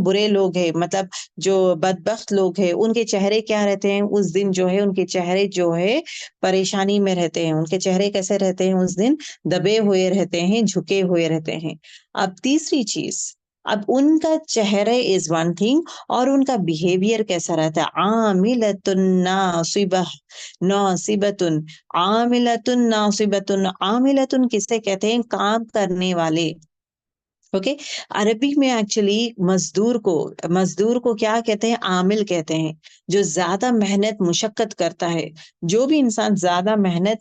बुरे लोग हैं, मतलब जो बदबख्त लोग हैं, उनके चेहरे क्या रहते हैं उस दिन? जो है उनके चेहरे जो है परेशानी में रहते हैं। उनके चेहरे कैसे रहते हैं उस दिन? दबे हुए रहते हैं, झुके हुए रहते हैं। अब तीसरी चीज, अब उनका चेहरे इज वन थिंग, और उनका बिहेवियर कैसा रहता है? आमिलतुन नासिबह, नासिबतुन, आमिलतुन नासिबतुन। आमिलतुन किसे कहते हैं? काम करने वाले। ओके, अरबी में एक्चुअली मजदूर को क्या कहते हैं? आमिल कहते हैं। जो ज्यादा मेहनत मुशक्कत करता है, जो भी इंसान ज्यादा मेहनत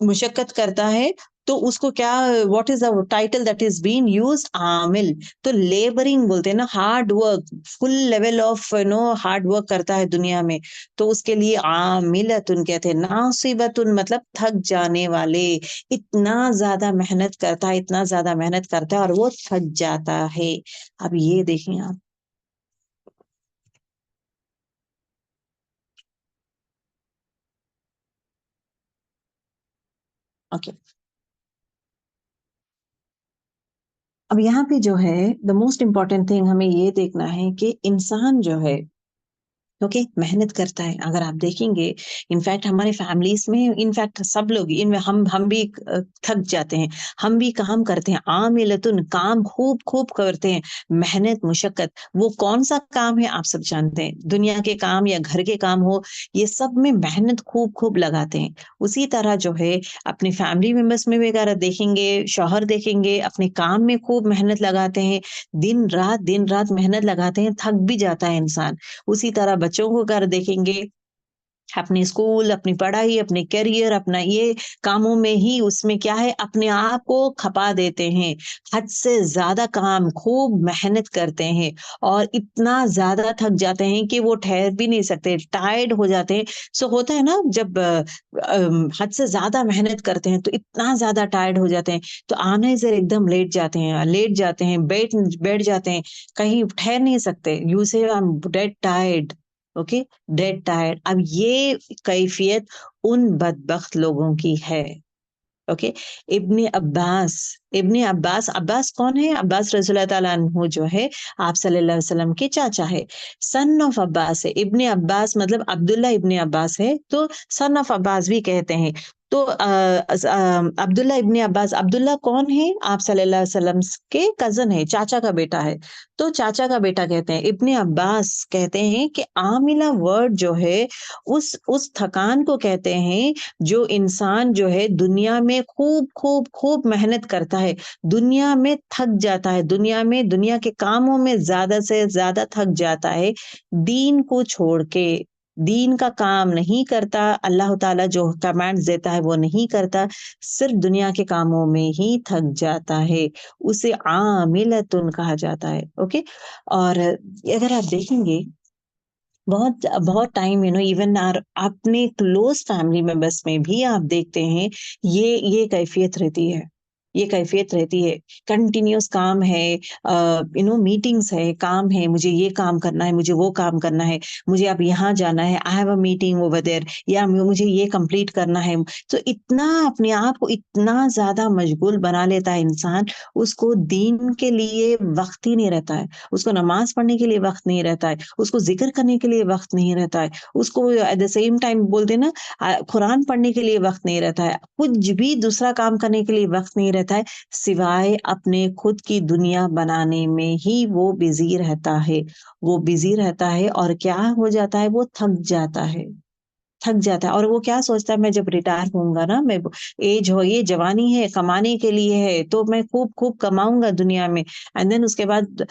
मुशक्कत करता है, तो उसको क्या, what is the title that is been use? आमिल। तो लेबरिंग बोलते हैं ना, hard work, full level of hard work करता है दुनिया में, तो उसके लिए आमिलतुन कहते हैं। नासिबतुन मतलब थक जाने वाले, इतना ज्यादा मेहनत करता है, इतना ज्यादा मेहनत करता है और वो थक जाता है। अब ये देखें आप। ओके, अब यहाँ पे जो है द मोस्ट इम्पोर्टेंट थिंग हमें ये देखना है कि इंसान जो है, ओके, मेहनत करता है। अगर आप देखेंगे, इनफैक्ट हमारे फैमिलीज में, इनफैक्ट सब लोग, इनमें हम भी थक जाते हैं, हम भी काम करते हैं। आमिलतुन, काम खूब खूब करते हैं, मेहनत मुशक्कत। वो कौन सा काम है आप सब जानते हैं, दुनिया के काम या घर के काम हो, ये सब में मेहनत खूब खूब लगाते हैं। उसी तरह जो है अपने फैमिली मेंबर्स में भी अगर देखेंगे, शौहर देखेंगे अपने काम में खूब मेहनत लगाते हैं, दिन रात मेहनत लगाते हैं, थक भी जाता है इंसान। उसी तरह बच्चों को अगर देखेंगे, अपने स्कूल, अपनी पढ़ाई, अपने करियर, अपना ये कामों में ही, उसमें क्या है, अपने आप को खपा देते हैं। हद से ज्यादा काम, खूब मेहनत करते हैं और इतना ज्यादा थक जाते हैं कि वो ठहर भी नहीं सकते, टायर्ड हो जाते हैं। सो होता है ना, जब हद से ज्यादा मेहनत करते हैं तो इतना ज्यादा टायर्ड हो जाते हैं, तो आने से एकदम लेट जाते हैं, बैठ जाते हैं, कहीं ठहर नहीं सकते। यू से I am dead tired. Okay, dead tired. अब ये कैफियत उन बदबख्त लोगों की है। ओके, इब्ने अब्बास, अब्बास कौन है? अब्बास रज़ियल्लाहु ताला अन्हु जो है आप सल्लल्लाहु अलैहि वसल्लम के चाचा है। सन ऑफ अब्बास है इब्ने अब्बास, मतलब अब्दुल्ला इब्ने अब्बास है, तो सन ऑफ अब्बास भी कहते हैं। तो अब्दुल्ला इब्ने अब्बास, अब्दुल्ला कौन है? आप सल्लल्लाहु अलैहि वसल्लम के कजन है, चाचा का बेटा है, तो चाचा का बेटा कहते हैं। इब्ने अब्बास कहते हैं कि आमिला वर्ड जो है उस थकान को कहते हैं, जो इंसान जो है दुनिया में खूब खूब खूब मेहनत करता है, दुनिया में थक जाता है, दुनिया में, दुनिया के कामों में ज्यादा से ज्यादा थक जाता है, दीन को छोड़ के, दीन का काम नहीं करता, अल्लाह ताला जो कमांड्स देता है वो नहीं करता, सिर्फ दुनिया के कामों में ही थक जाता है, उसे आमिलतुन कहा जाता है। ओके, और अगर आप देखेंगे, बहुत बहुत टाइम इवन आर अपने क्लोज फैमिली मेंबर्स में भी आप देखते हैं, ये कैफियत रहती है, ये कैफियत रहती है। कंटिन्यूअस काम है, मीटिंग्स है, काम है, मुझे ये काम करना है, मुझे वो काम करना है, मुझे अब यहाँ जाना है, I have a meeting over there, या मुझे ये कंप्लीट करना है। तो इतना अपने आप को इतना ज्यादा मशगूल बना लेता है इंसान, उसको दीन के लिए वक्त ही नहीं रहता है, उसको नमाज पढ़ने के लिए वक्त नहीं रहता है, उसको जिक्र करने के लिए वक्त नहीं रहता है, उसको एट द सेम टाइम बोलते हैं ना, कुरान पढ़ने के लिए वक्त नहीं रहता है, कुछ भी दूसरा काम करने के लिए वक्त नहीं रहता है, सिवाय अपने खुद की दुनिया बनाने में ही वो बिजी रहता है। वो बिजी रहता है और क्या हो जाता है? वो थक जाता है, थक जाता है और वो क्या सोचता है, मैं जब रिटायर होऊंगा ना, मैं एज हो, ये जवानी है कमाने के लिए है, तो मैं खूब खूब कमाऊंगा दुनिया में, एंड देन उसके बाद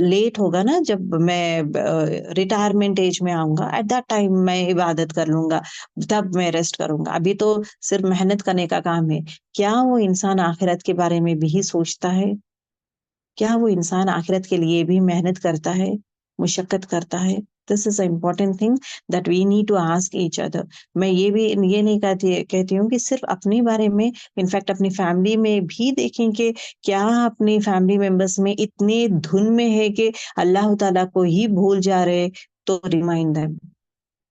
लेट होगा ना, जब मैं रिटायरमेंट एज में आऊंगा, एट दैट टाइम मैं इबादत कर लूंगा, तब मैं रेस्ट करूंगा, अभी तो सिर्फ मेहनत करने का काम है। क्या वो इंसान आखिरत के बारे में भी सोचता है? क्या वो इंसान आखिरत के लिए भी मेहनत करता है, मुशक्कत करता है? This is a important thing that we need to ask each other. मैं ये नहीं कहती हूँ कि सिर्फ अपने बारे में, इनफैक्ट अपनी फैमिली में भी देखें कि क्या अपनी फैमिली मेंबर्स में इतने धुन में है कि अल्लाह ताला को ही भूल जा रहे, तो remind them.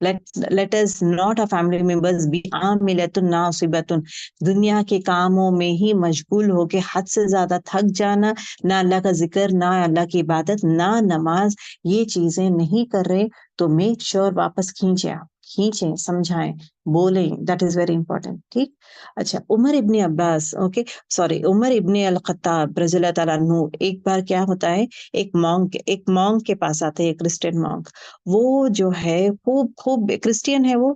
let us not our family members be आमिलतुन नासिबतुन, दुनिया के कामों में ही मशगूल होके हद से ज्यादा थक जाना, ना अल्लाह का जिक्र, ना अल्लाह की इबादत, ना नमाज, ये चीजें नहीं कर रहे, तो मेक श्योर वापस खींचे, आप खींचें, समझाएं, बोलें, दैट इज वेरी इंपॉर्टेंट। ठीक। अच्छा, उमर इब्ने अब्बास, ओके, सॉरी, उमर इब्ने अल खत्ताब रज़ियल्लाहु ताला अन्हु, एक बार क्या होता है, एक मॉन्क के पास आते हैं, एक क्रिश्चियन मॉन्क। वो जो है खूब खूब क्रिश्चियन है, वो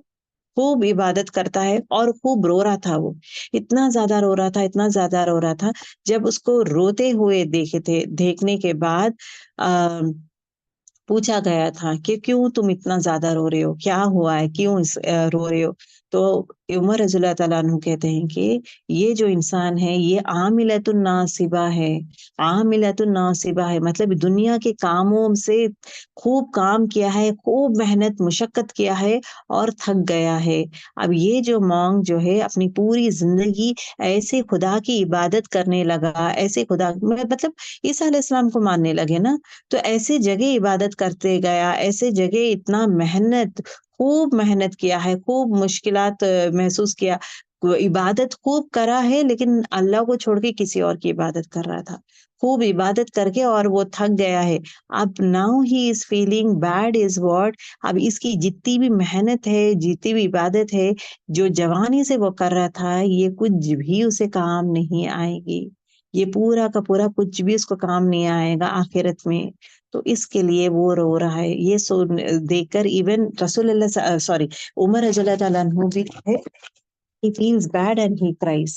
खूब इबादत करता है और खूब रो रहा था वो, इतना ज्यादा रो रहा था, इतना ज्यादा रो रहा था। जब उसको रोते हुए देखने के बाद आ, पूछा गया था कि क्यों तुम इतना ज्यादा रो रहे हो, क्या हुआ है, क्यों रो रहे हो? तो उमर रज़ियल्लाहु ताला अन्हु कहते हैं कि ये जो इंसान है, ये आमिलतुन नासिबा है। आमिलतुन नासिबा है मतलब दुनिया के कामों से खूब काम किया है, खूब मेहनत मुशक्कत किया है और थक गया है। अब ये जो मॉन्क जो है अपनी पूरी जिंदगी ऐसे खुदा की इबादत करने लगा, ऐसे खुदा मतलब ईसा अलैहिस्सलाम को मानने लगे ना, तो ऐसे जगह इबादत करते गया, ऐसे जगह इतना मेहनत, खूब मेहनत किया है, खूब मुश्किलात महसूस किया, इबादत खूब करा है, लेकिन अल्लाह को छोड़ के किसी और की इबादत कर रहा था, खूब इबादत करके, और वो थक गया है। अब now he is feeling bad is what, अब इसकी जितनी भी मेहनत है, जितनी भी इबादत है, जो जवानी से वो कर रहा था, ये कुछ भी उसे काम नहीं आएगी, ये पूरा का पूरा कुछ भी उसको काम नहीं आएगा आखिरत में। तो इसके लिए वो रो रहा है। ये देखकर इवन रसूलुल्लाह, सॉरी, उमर रज़ियल्लाहु ताला अन्हु भी है, he feels bad and he cries,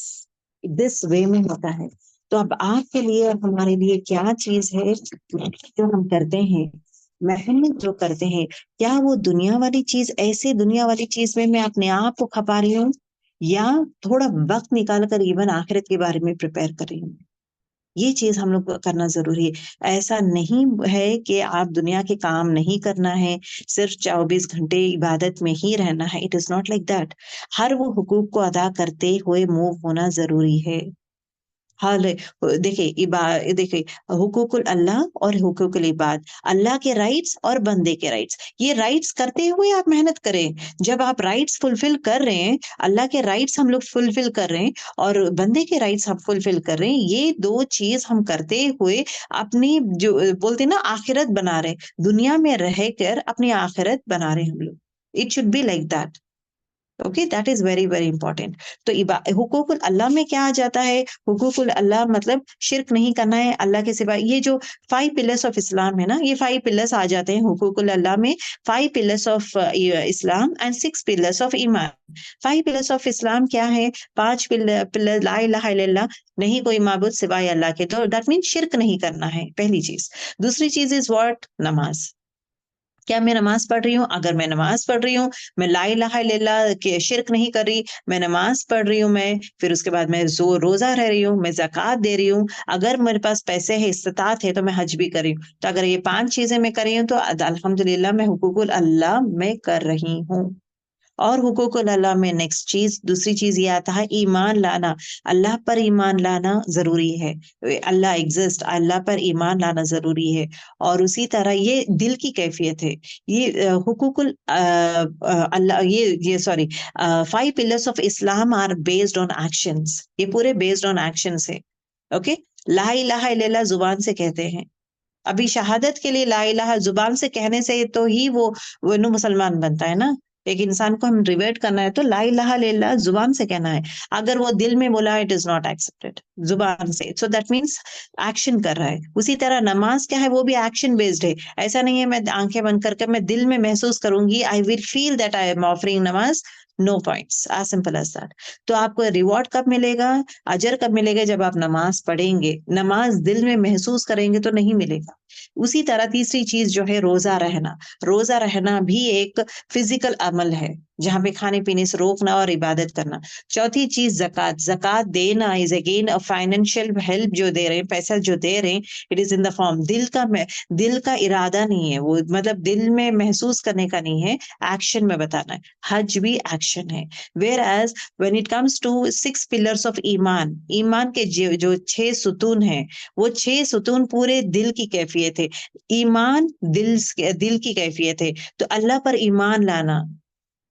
this way में होता है। तो अब आपके लिए और हमारे लिए क्या चीज है जो हम करते हैं, मेहनत जो करते हैं, क्या वो दुनिया वाली चीज, ऐसे दुनिया वाली चीज में मैं अपने आप को खपा रही हूँ, या थोड़ा वक्त निकाल कर इवन आखिरत के बारे में प्रिपेयर कर रही हूँ? ये चीज हम लोग को करना जरूरी है। ऐसा नहीं है कि आप दुनिया के काम नहीं करना है, सिर्फ 24 घंटे इबादत में ही रहना है, it is not like that. हर वो हुकूक को अदा करते हुए मूव होना जरूरी है। हाल देखिए, देखिए, हुकूकुल अल्लाह और हुकूकुल इबाद, अल्लाह के राइट्स और बंदे के राइट्स, ये राइट्स करते हुए आप मेहनत करें। जब आप राइट्स फुलफिल कर रहे हैं, अल्लाह के राइट्स हम लोग फुलफिल कर रहे हैं और बंदे के राइट्स हम फुलफिल कर रहे हैं, ये दो चीज हम करते हुए अपनी जो बोलते हैं ना आखिरत बना रहे हैं, दुनिया में रह कर अपनी आखिरत बना रहे हैं हम लोग। It should be like that. Okay, that is very very important. तो हुकूकुल अल्लाह में क्या आ जाता है? हुकूकुल अल्लाह मतलब शिरक नहीं करना है अल्लाह के सिवा। ये जो 5 पिलर्स ऑफ इस्लाम है ना, ये 5 पिलर्स आ जाते हैं हुकूकुल अल्लाह में। 5 pillars of Islam and 6 pillars of ईमान। 5 पिलर्स ऑफ इस्लाम क्या है? 5 पिलर, ला इलाहा इल्लल्लाह, नहीं कोई माबूद सिवाय अल्लाह के, तो दैट मीन शिरक नहीं करना है, पहली चीज। दूसरी चीज इज व्हाट? नमाज। क्या मैं नमाज पढ़ रही हूँ? अगर मैं नमाज पढ़ रही हूँ, मैं ला इलाहा इल्लल्लाह के शिरक नहीं कर रही, मैं नमाज पढ़ रही हूँ, मैं फिर उसके बाद मैं रोजा रह रही हूँ, मैं ज़कात दे रही हूँ, अगर मेरे पास पैसे है, इस्तिताअत है, तो मैं हज भी कर रही हूँ। तो अगर ये 5 चीजें मैं कर रही हूँ, तो अल्हम्दुलिल्लाह मैं हुकूकुल अल्लाह मैं कर रही हूँ। और हुकूकुल अल्लाह में नेक्स्ट चीज, दूसरी चीज ये आता है ईमान लाना। अल्लाह पर ईमान लाना जरूरी है, अल्लाह एग्जिस्ट, अल्लाह पर ईमान लाना जरूरी है। और उसी तरह ये दिल की कैफियत है। ये हुकूकुल अल्लाह, ये sorry, 5 pillars of Islam are based on actions, ये पूरे बेस्ड ऑन एक्शंस है। ओके, ला इलाहा इल्लल्लाह जुबान से कहते हैं, अभी शहादत के लिए ला इलाहा जुबान से कहने से तो ही वो मुसलमान बनता है ना। एक इंसान को हम रिवर्ट करना है तो ला इलाहा इल्लल्लाह जुबान से कहना है, अगर वो दिल में बोला इट इज नॉट एक्सेप्टेड, जुबान से, सो दैट मीन्स एक्शन कर रहा है। उसी तरह नमाज क्या है, वो भी एक्शन बेस्ड है। ऐसा नहीं है मैं आंखें बंद करके मैं दिल में महसूस करूंगी I will feel that I am offering नमाज, no points, as simple as that. तो आपको रिवॉर्ड कब मिलेगा, अजर कब मिलेगा, जब आप नमाज पढ़ेंगे, नमाज दिल में महसूस करेंगे तो नहीं मिलेगा। उसी तरह तीसरी चीज जो है रोजा रहना, रोजा रहना भी एक फिजिकल अमल है जहां पे खाने पीने से रोकना और इबादत करना। चौथी चीज जक़ात, जक़ात देना is again a financial help, जो दे रहे हैं, पैसा जो दे रहे हैं, it is in the form, दिल का इरादा नहीं है वो, मतलब दिल में महसूस करने का नहीं है, एक्शन में बताना है। हज भी एक्शन है। Whereas when it comes to 6 pillars of ईमान, ईमान के जो 6 सुतून हैं, वो 6 सुतून पूरे दिल की कैफियत है। ईमान दिल की कैफियत है। तो अल्लाह पर ईमान लाना,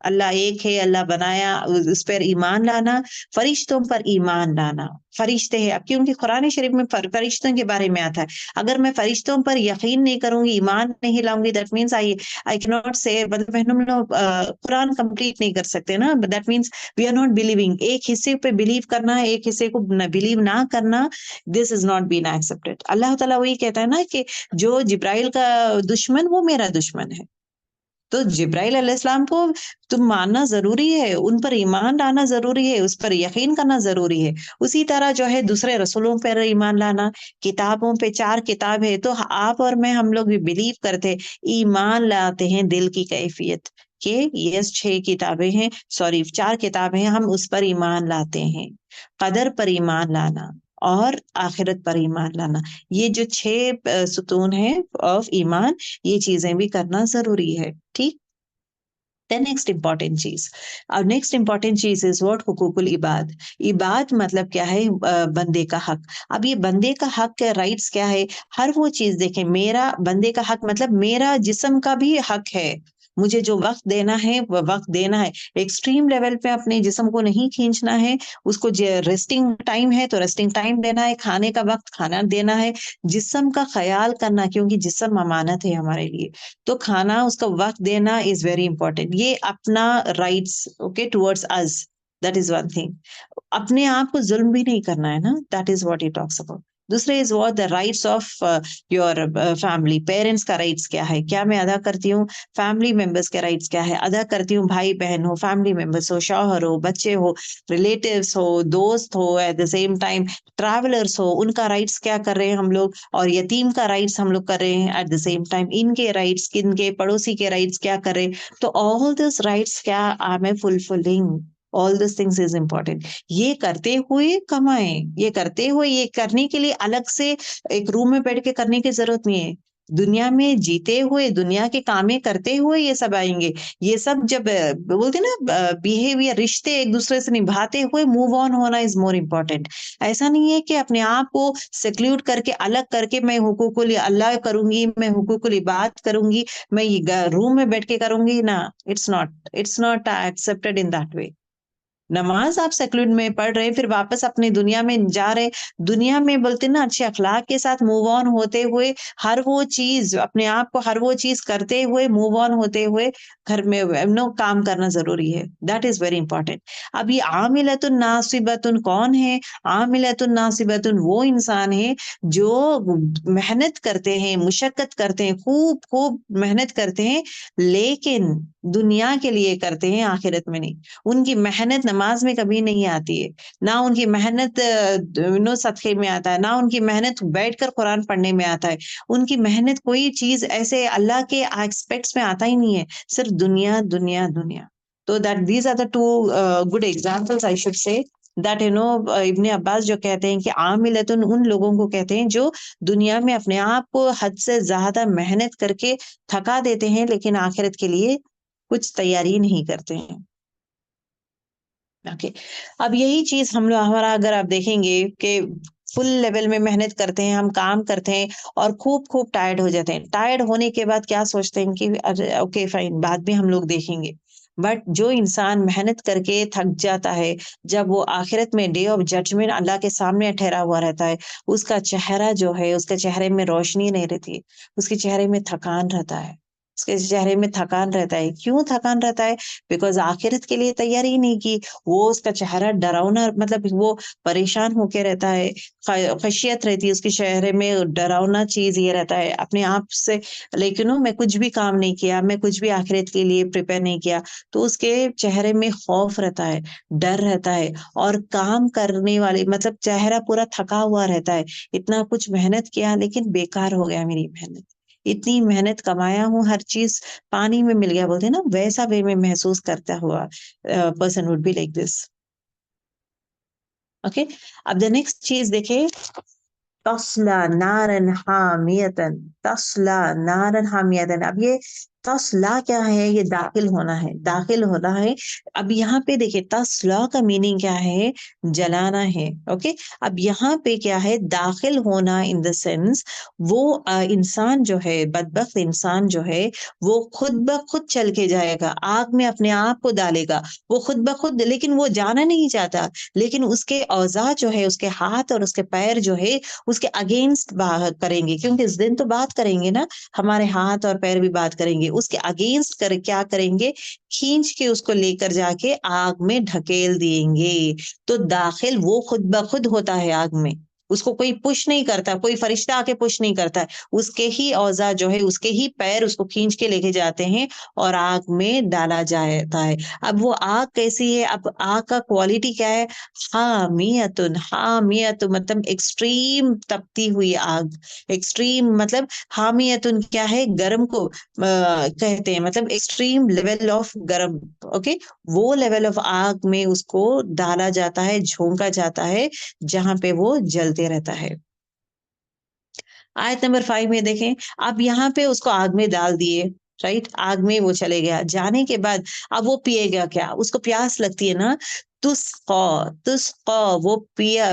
अल्लाह एक है, अल्लाह बनाया, उस पर ईमान लाना, फरिश्तों पर ईमान लाना, फरिश्ते हैं, अब क्योंकि कुरान शरीफ में फरिश्तों के बारे में आता है। अगर मैं फरिश्तों पर यकीन नहीं करूंगी, ईमान नहीं लाऊंगी, that means I can not say, मतलब हम लोग कुरान कंप्लीट नहीं कर सकते ना, that means we are not believing. एक हिस्से पे बिलीव करना, एक हिस्से को बिलीव ना करना, this is not been accepted. अल्लाह ताला वही कहता है ना कि जो जिब्राइल का दुश्मन, वो मेरा दुश्मन है। तो जिब्राइल अलैहिस्सलाम को तुम मानना जरूरी है, उन पर ईमान लाना जरूरी है, उस पर यकीन करना जरूरी है। उसी तरह जो है दूसरे रसूलों पर ईमान लाना, किताबों पे 4 किताब है तो आप और मैं, हम लोग भी बिलीव करते, ईमान लाते हैं दिल की कैफियत के, यस 6 किताबें हैं, सॉरी 4 किताबें हैं, हम उस पर ईमान लाते हैं। कदर पर ईमान लाना और आखिरत पर ईमान लाना, ये जो 6 सुतून है ऑफ ईमान, ये चीजें भी करना जरूरी है। ठीक। नेक्स्ट इंपॉर्टेंट चीज, अब नेक्स्ट इंपॉर्टेंट चीज इज व्हाट, हुकूकुल इबाद। इबाद मतलब क्या है, बंदे का हक। अब ये बंदे का हक के राइट्स क्या है, हर वो चीज देखें, मेरा बंदे का हक मतलब मेरा जिस्म का भी हक है, मुझे जो वक्त देना है वो वक्त देना है। एक्सट्रीम लेवल पे अपने जिस्म को नहीं खींचना है, उसको रेस्टिंग टाइम है तो रेस्टिंग टाइम देना है, खाने का वक्त खाना देना है, जिस्म का ख्याल करना, क्योंकि जिस्म अमानत है हमारे लिए। तो खाना उसका वक्त देना इज वेरी इंपॉर्टेंट, ये अपना rights, okay, towards us, that is one thing. अपने आप को जुल्म भी नहीं करना है ना, that is what he talks about. दूसरे is what, the rights of your family, parents का राइट्स क्या है, क्या मैं अदा करती हूँ, फैमिली मेंबर्स के राइट्स क्या है, अदा करती हूँ, भाई बहन हो, फैमिली मेंबर्स हो, शौहर हो, बच्चे हो, रिलेटिव्स हो, दोस्त हो, eight the same time travellers हो, उनका राइट्स क्या कर रहे हैं हम लोग, और यतीम का राइट्स हम लोग कर रहे हैं एट द सेम टाइम, इनके राइट्स, किनके पड़ोसी के राइट्स क्या कर रहे हैं। तो ऑल दिस राइट्स क्या I am fulfilling, all this things is important. ये करते हुए कमाएं, ये करते हुए, ये करने के लिए अलग से एक रूम में बैठ के करने की जरूरत नहीं है। दुनिया में जीते हुए, दुनिया के कामें करते हुए ये सब आएंगे। ये सब जब बोलते हैं ना, बिहेवियर, रिश्ते एक दूसरे से निभाते हुए मूव ऑन होना इज मोर इम्पोर्टेंट। ऐसा नहीं है कि अपने आप को सेक्लूड करके, अलग करके, मैं हुकूकुल अल्लाह करूंगी, मैं हुकूकुल इबाद करूंगी, मैं ये रूम में बैठ के करूंगी ना, it's not accepted in that way. नमाज आप सेक्युलर में पढ़ रहे, फिर वापस अपनी दुनिया में जा रहे, दुनिया में बोलते ना अच्छे अखलाक के साथ मूव ऑन होते हुए, हर वो चीज अपने आप को, हर वो चीज करते हुए, मूव ऑन होते हुए घर में नो काम करना जरूरी है, दैट इज वेरी इंपॉर्टेंट। अब ये आमिलतुन नासिबतुन कौन है, आमिलतुन नासिबतुन वो इंसान है जो मेहनत करते हैं, मुशक्कत करते हैं, खूब खूब मेहनत करते हैं, लेकिन दुनिया के लिए करते हैं, आखिरत में नहीं। उनकी मेहनत नमाज में कभी नहीं आती है, ना उनकी मेहनत नो सदक़े में आता है, ना उनकी मेहनत बैठकर कुरान पढ़ने में आता है। उनकी मेहनत कोई चीज ऐसे अल्लाह के एस्पेक्ट्स में आता ही नहीं है, सिर्फ दुनिया दुनिया दुनिया। तो that these are the two good examples I should say, that Ibne Abbas जो कहते हैं कि आमिलतुन उन लोगों को कहते हैं जो दुनिया में अपने आप को हद से ज्यादा मेहनत करके थका देते हैं, लेकिन आखिरत के लिए कुछ तैयारी नहीं करते हैं। ओके। अब यही चीज हम लोग, हमारा अगर आप देखेंगे कि फुल लेवल में मेहनत करते हैं, हम काम करते हैं और खूब खूब टायर्ड हो जाते हैं, टायर्ड होने के बाद क्या सोचते हैं कि अरे ओके फाइन, बाद में हम लोग देखेंगे। बट जो इंसान मेहनत करके थक जाता है, जब वो आखिरत में डे ऑफ जजमेंट अल्लाह के सामने ठहरा हुआ रहता है, उसका चेहरा जो है, उसके चेहरे में रोशनी नहीं रहती, उसके चेहरे में थकान रहता है। उसके चेहरे में थकान रहता है। क्यों थकान रहता है? बिकॉज़ आखिरत के लिए तैयारी ही नहीं की। वो उसका चेहरा डरावना, मतलब वो परेशान होके रहता है, खशियत रहती है उसके चेहरे में, डरावना चीज़ ये रहता है अपने आप से, लाइक मैं कुछ भी काम नहीं किया, मैं कुछ भी आखिरत के लिए प्रिपेयर नहीं किया, तो उसके चेहरे में खौफ रहता है, डर रहता है, और काम करने वाले, मतलब चेहरा पूरा थका हुआ रहता है। इतना कुछ मेहनत किया लेकिन बेकार हो गया मेरी मेहनत। इतनी मेहनत कमाया हूँ, हर चीज़ पानी में मिल गया, बोलते हैं ना, वैसा वे में महसूस करता हुआ person would be like this. Okay, अब द नेक्स्ट चीज़ देखें, तस्ला नारन हामियतन, तस्ला नारन हामियतन। अब ये तस्ला क्या है? ये दाखिल होना है, दाखिल होना है। अब यहाँ पे देखिए तस्ला का मीनिंग क्या है? जलाना है। ओके, अब यहाँ पे क्या है? दाखिल होना इन द सेंस, वो इंसान जो है, बदबख्त इंसान जो है, वो खुद ब खुद चल के जाएगा, आग में अपने आप को डालेगा, वो खुद ब खुद, लेकिन वो जाना नहीं चाहता, लेकिन उसके औज़ा जो है, उसके हाथ और उसके पैर जो है, उसके अगेंस्ट बात करेंगे, क्योंकि इस दिन तो बात करेंगे ना, हमारे हाथ और पैर भी बात करेंगे। उसके अगेंस्ट कर क्या करेंगे? खींच के उसको लेकर जाके आग में ढकेल देंगे। तो दाखिल वो खुद ब खुद होता है आग में। उसको कोई पुश नहीं करता, कोई फरिश्ता आके पुश नहीं करता है। उसके ही औज़ा जो है, उसके ही पैर उसको खींच के लेके जाते हैं और आग में डाला जाता है। अब वो आग कैसी है? अब आग का क्वालिटी क्या है? हामियतुन, हामियतुन मतलब एक्सट्रीम तपती हुई आग। एक्सट्रीम मतलब हामियतुन क्या है? गरम को कहते हैं, मतलब एक्सट्रीम लेवल ऑफ गरम। ओके, वो लेवल ऑफ आग में उसको डाला जाता है, झोंका जाता है, जहां पे वो जलते रहता है। आयत नंबर 5 में देखें, अब यहाँ पे उसको आग में डाल दिए, राइट? आग में वो चले गया। जाने के बाद अब वो पिएगा क्या? उसको प्यास लगती है ना, तुस्क़ा, तुस्क़ा वो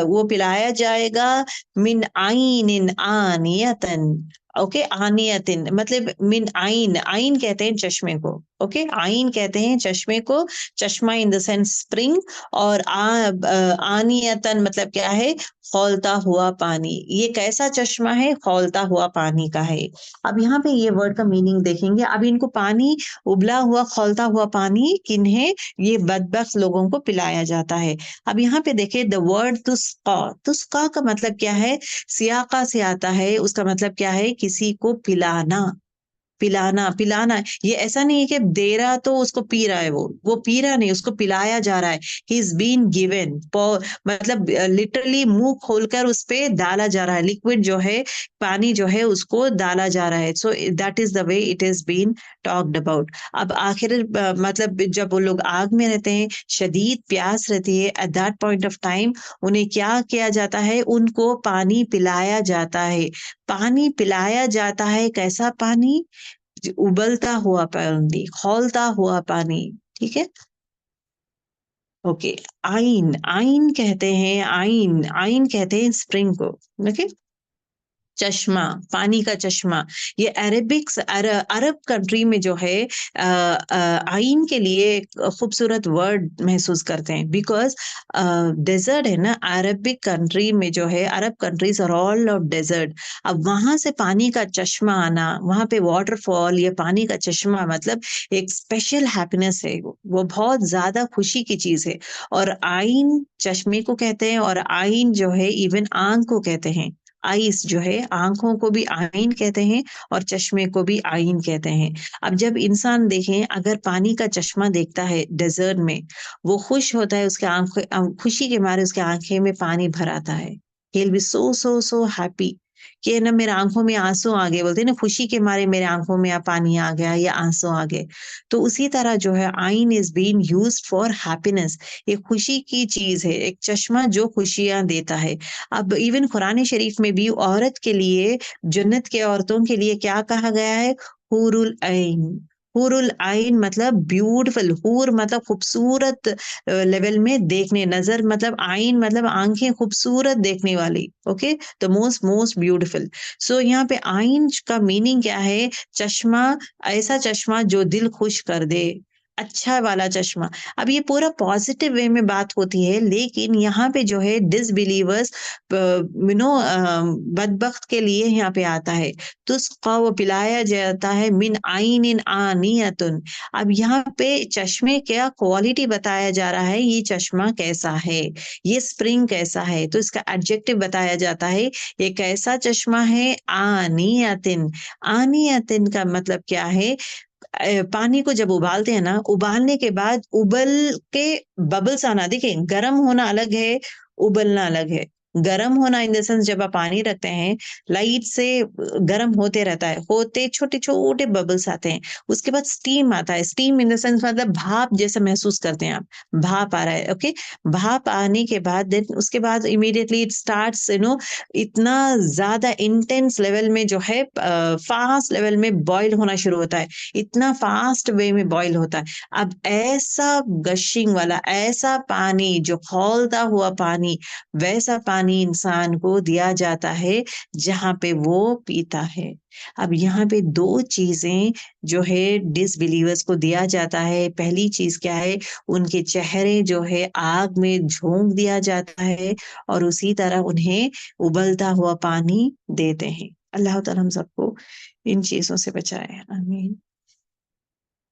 वो पिलाया जाएगा, मिन आइनिन आनियतन। ओके, आनियतिन मतलब मिन आइन, आइन कहते हैं चश्मे को। ओके, आइन कहते हैं चश्मे को, चश्मा इन द सेंस स्प्रिंग, और आनियतन मतलब क्या है? खौलता हुआ पानी। ये कैसा चश्मा है? खौलता हुआ पानी का है। अब यहाँ पे ये वर्ड का मीनिंग देखेंगे। अब इनको पानी, उबला हुआ खौलता हुआ पानी किन्हें? ये बदबख्त लोगों को पिलाया जाता है। अब यहाँ पे देखिए द वर्ड तुस्का, तुस्का का मतलब क्या है? सियाका से आता है। उसका मतलब क्या है? किसी को पिलाना, पिलाना, पिलाना। ये ऐसा नहीं है कि दे रहा तो उसको पी रहा है, वो पी रहा नहीं, उसको पिलाया जा रहा है। ही इज बीन गिवन, मतलब लिटरली मुंह खोलकर उस पे डाला जा रहा है, लिक्विड जो है, पानी जो है, उसको डाला जा रहा है। So that is the way it is been talked about. अब आखिर मतलब जब वो लोग आग में रहते हैं, शदीद प्यास रहती है, at that point of time उन्हें क्या किया जाता है? उनको पानी पिलाया जाता है। पानी पिलाया जाता है, कैसा पानी? उबलता हुआ पानी, खौलता हुआ पानी। ठीक है? ओके, आइन, आइन कहते हैं, आइन, आइन कहते हैं स्प्रिंग को। ओके, चश्मा, पानी का चश्मा। ये अरब कंट्री में जो है आइन के लिए एक खूबसूरत वर्ड महसूस करते हैं, बिकॉज़ डेज़र्ट है ना, अरबिक कंट्री में जो है, Arab countries are all of desert. अब वहाँ से पानी का चश्मा आना, वहाँ पे वाटरफॉल या पानी का चश्मा मतलब एक स्पेशल हैप्पीनेस है वो बहुत ज़्यादा खुशी की चीज़ है। और आइन चश्मे को कहते हैं, और आइन जो है इवन आँख को कहते हैं। आइस जो है, आँखों को भी आइन कहते हैं और चश्मे को भी आइन कहते हैं। अब जब इंसान देखें, अगर पानी का चश्मा देखता है डेज़र्ट में, वो खुश होता है, उसके खुशी के मारे उसकी आँखें में पानी भर आता है। He will be so, so, so happy कि ना मेरे आँखों में आँसू आ गए, बोलते हैं ना, खुशी के मारे मेरे आँखों में पानी आ गया या आँसू आ गए। तो उसी तरह जो है आइन is being used for happiness. ये खुशी की चीज़ है, एक चश्मा जो खुशियाँ देता है। अब इवन कुरान शरीफ में भी औरत के लिए, जन्नत के औरतों के लिए क्या कहा गया है? हूरुल ऐन। हूरुल ऐन मतलब ब्यूटीफुल, हूर मतलब खूबसूरत लेवल में देखने, नज़र मतलब आइन मतलब आँखें खूबसूरत देखने वाली, okay? The most most beautiful. So यहाँ पे आइन का मीनिंग क्या है? चश्मा, ऐसा चश्मा जो दिल खुश कर दे, अच्छा वाला चश्मा। अब ये पूरा पॉजिटिव वे में बात होती है, लेकिन यहाँ पे जो है डिसबिलीवर्स बदबख्त के लिए यहाँ पे आता है, तुस्का वो पिलाया जाता है मिन आइन आनियतुन। अब यहाँ पे चश्मे क्या क्वालिटी बताया जा रहा है, ये चश्मा कैसा है, ये स्प्रिंग कैसा है, तो इसका एडजेक्टिव बताया जाता है, ये कैसा चश्मा है, आनियतिन। आनियतिन का मतलब क्या है, पानी को जब उबालते हैं ना, उबालने के बाद उबल के बबल्स आना, देखिए गर्म होना अलग है, उबलना अलग है। गर्म होना इन द सेंस जब आप पानी रखते हैं, लाइट से गर्म होते रहता है, होते छोटे छोटे बबल्स आते हैं, उसके बाद स्टीम आता है। स्टीम इन द सेंस मतलब भाप जैसा महसूस करते हैं आप, भाप आ रहा है, ओके। भाप आने के बाद देन उसके बाद इमीडिएटली इट स्टार्ट्स इतना ज्यादा इंटेंस लेवल में जो है, फास्ट लेवल में बॉईल होना शुरू होता है, इतना फास्ट वे में बॉईल होता है। अब ऐसा गशिंग वाला ऐसा पानी, जो खौलता हुआ पानी, वैसा पानी इंसान को दिया जाता है जहां पे वो पीता है। अब यहाँ पे दो चीजें जो है डिसबिलीवर्स को दिया जाता है। पहली चीज क्या है, उनके चेहरे जो है आग में झोंक दिया जाता है, और उसी तरह उन्हें उबलता हुआ पानी देते हैं। अल्लाह ताला हम सबको इन चीजों से बचाए, आमीन।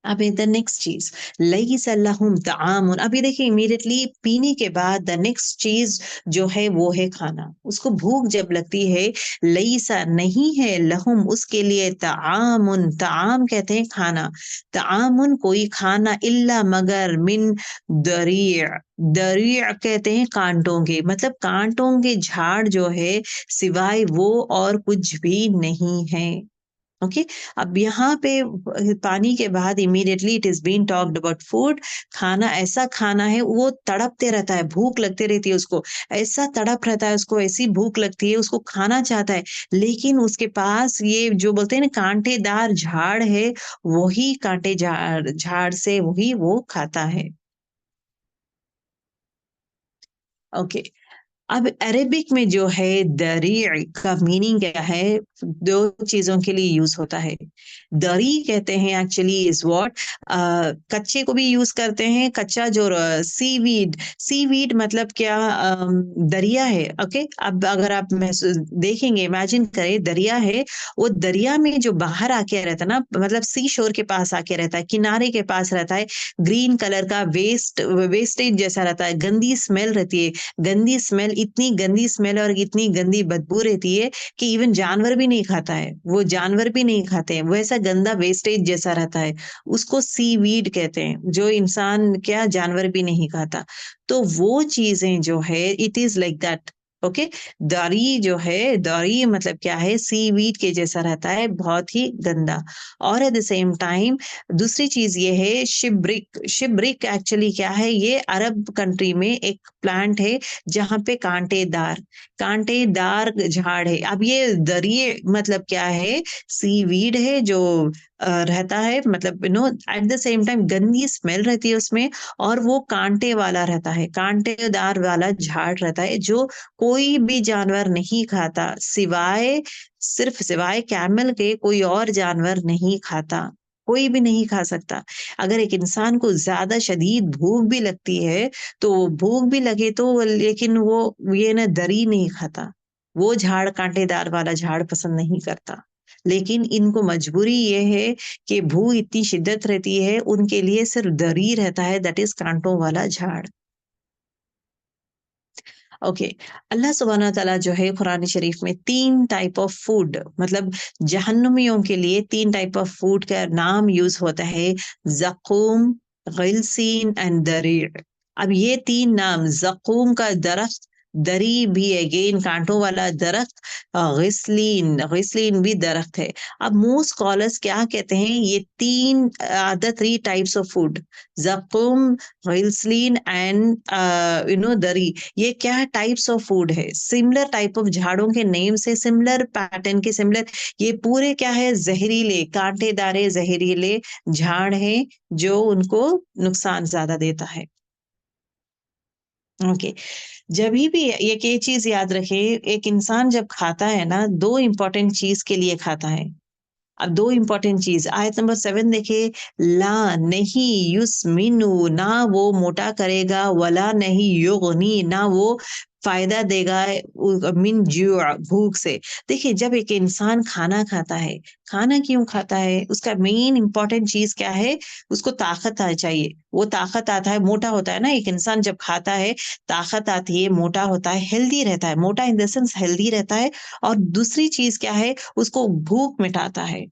अब द नेक्स्ट चीज, लईस लहुम तामुन। अभी देखिए इमीडिएटली पीने के बाद द नेक्स्ट चीज जो है वो है खाना। उसको भूख जब लगती है, लईसा नहीं है, लहुम उसके लिए, तामुन, ताम कहते हैं खाना, तामुन कोई खाना, इल्ला मगर, मिन दरिय, दरिय कहते हैं कांटों के, मतलब कांटों के झाड़ जो है, सिवाय वो और कुछ भी नहीं है। ओके। अब यहाँ पे पानी के बाद immediately it is been talked about food. खाना, ऐसा खाना है वो तड़पते रहता है, भूख लगते रहती है उसको, ऐसा तड़प रहता है उसको, ऐसी भूख लगती है उसको, खाना चाहता है, लेकिन उसके पास ये जो बोलते हैं ना कांटेदार झाड़ है, वही कांटे झाड़ झाड़ से वही वो खाता है। ओके। अब अरेबिक में जो है दरी का मीनिंग क्या है, दो चीजों के लिए यूज होता है। दरी कहते हैं एक्चुअली इज व्हाट, कच्चे को भी यूज करते हैं, कच्चा जो सीवीड, सीवीड मतलब क्या, दरिया है, ओके। अब अगर आप देखेंगे, इमेजिन करें दरिया है, वो दरिया में जो बाहर आके रहता है ना, मतलब सी शोर के पास आके रहता है, किनारे के पास रहता है, ग्रीन कलर का वेस्टेज जैसा रहता है, गंदी स्मेल रहती है, गंदी स्मेल, इतनी गंदी स्मेल और इतनी गंदी बदबू रहती है कि इवन जानवर भी नहीं खाता है, वो जानवर भी नहीं खाते हैं, वैसा गंदा वेस्टेज जैसा रहता है, उसको सीवीड कहते हैं, जो इंसान क्या जानवर भी नहीं खाता। तो वो चीजें जो है it is like that, okay. दरी जो है, दरी मतलब क्या है, सीवीड के जैसा रहता है, बहुत ही गंदा। और एट द सेम टाइम दूसरी चीज ये है शिब्रिक। शिब्रिक एक्चुअली क्या है, ये अरब कंट्री में एक प्लांट है जहां पे कांटेदार, कांटेदार झाड़ है। अब ये दरिये मतलब क्या है, सीवीड है जो रहता है, मतलब एट द सेम टाइम गंदी स्मेल रहती है उसमें, और वो कांटे वाला रहता है, कांटेदार वाला झाड़ रहता है, जो कोई भी जानवर नहीं खाता, सिवाय, सिर्फ सिवाय कैमल के कोई और जानवर नहीं खाता, कोई भी नहीं खा सकता। अगर एक इंसान को ज्यादा शदीद भूख भी लगती है, तो भूख भी लगे तो लेकिन वो ये ना दरी नहीं खाता, वो झाड़ कांटेदार वाला झाड़ पसंद नहीं करता। लेकिन इनको मजबूरी ये है कि भूख इतनी शिद्दत रहती है, उनके लिए सिर्फ दरी रहता है, दैट इज कांटों वाला झाड़। ओके। अल्लाह सुब्हानहू तआला जो है कुरान शरीफ में तीन टाइप ऑफ फूड, मतलब जहन्नुमियों के लिए तीन टाइप ऑफ फूड का नाम यूज होता है, जक़ूम, गिलसीन एंड दरीर। अब ये तीन नाम, जक़ूम का दरख्त, दरी भी अगेन कांटों वाला दरख्त, गिसलीन, गिसलीन भी दरख्त है। अब मोस्ट स्कॉलर्स क्या कहते हैं, ये तीन the three types of food, जक़ूम, गिलसीन एंड दरी, ये क्या टाइप्स ऑफ फूड है, सिमिलर टाइप ऑफ झाड़ों के नेम से, सिमिलर पैटर्न के, सिमिलर, ये पूरे क्या है, जहरीले, कांटेदारे जहरीले झाड़ है, जो उनको नुकसान ज्यादा देता है। ओके। जब भी एक ये चीज याद रखे, एक इंसान जब खाता है ना, दो इंपॉर्टेंट चीज के लिए खाता है। अब दो इंपॉर्टेंट चीज, आयत नंबर 7 देखिए, ला नहीं युस्मिनु, ना वो मोटा करेगा, वला नहीं युगनी, ना वो फायदा देगा मिन जू, भूख से। देखिए जब एक इंसान खाना खाता है, खाना क्यों खाता है, उसका मेन इंपॉर्टेंट चीज क्या है, उसको ताकत आ चाहिए, वो ताकत आता है, मोटा होता है ना एक इंसान जब खाता है, ताकत आती है, मोटा होता है, हेल्दी रहता है, मोटा इन द सेंस हेल्दी रहता है। और दूसरी चीज क्या है, उसको भूख मिटाता है।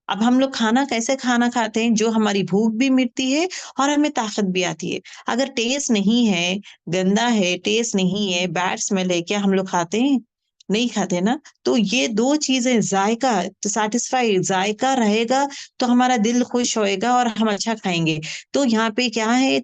अब हम लोग खाना कैसे खाना खाते हैं, जो हमारी भूख भी मिटती है और हमें ताकत भी आती है। अगर टेस्ट नहीं है, गंदा है, टेस्ट नहीं है, बैड स्मेल है, क्या हम लोग खाते हैं? नहीं खाते ना। तो ये दो चीजें, जायका, तो सेटिस्फाई, जायका रहेगा तो हमारा दिल खुश होएगा और हम अच्छा खाएंगे। तो यहाँ पे क्या है,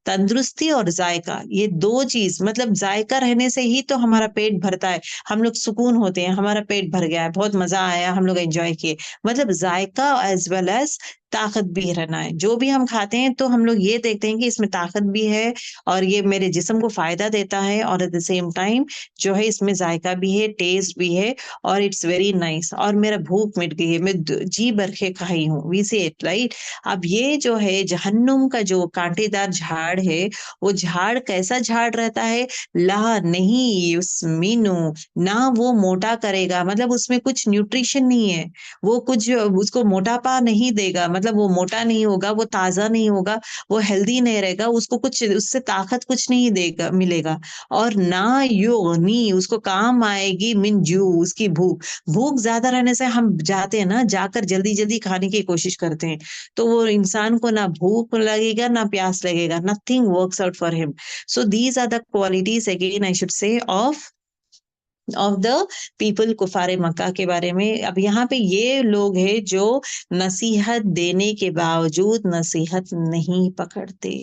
तंदुरुस्ती और जायका, ये दो चीज, मतलब जायका रहने से ही तो हमारा पेट भरता है, हम लोग सुकून होते हैं, हमारा पेट भर गया है, बहुत मजा आया, हम लोग एंजॉय किए। मतलब जायका एज वेल एज ताकत भी रहना है। जो भी हम खाते हैं तो हम लोग ये देखते हैं कि इसमें ताकत भी है और ये मेरे जिस्म को फायदा देता है, और एट द सेम टाइम जो है इसमें जायका भी है, टेस्ट भी है, और इट्स वेरी नाइस, और मेरा भूख मिट गई है, मैं जी भर के खाई हूँ, वी से इट राइट। अब ये जो है जहन्नुम का जो कांटेदार झाड़ है, वो झाड़ कैसा झाड़ रहता है, ला नहीं युस्मिनु, ना वो मोटा करेगा, मतलब उसमें कुछ न्यूट्रिशन नहीं है, वो कुछ उसको मोटापा नहीं देगा, मतलब वो मोटा नहीं होगा, वो ताजा नहीं होगा, वो हेल्दी नहीं रहेगा, उसको कुछ उससे ताकत कुछ नहीं देगा मिलेगा। और ना युगनी, उसको काम आएगी मिन जू, उसकी भूख, भूख ज्यादा रहने से हम जाते हैं ना, जाकर जल्दी जल्दी खाने की कोशिश करते हैं, तो वो इंसान को ना भूख लगेगा ना प्यास लगेगा, nothing works out for him. So these are the qualities again I should say of the people कुफारे मक्का के बारे में। अब यहाँ पे ये लोग हैं जो नसीहत देने के बावजूद नसीहत नहीं पकड़ते।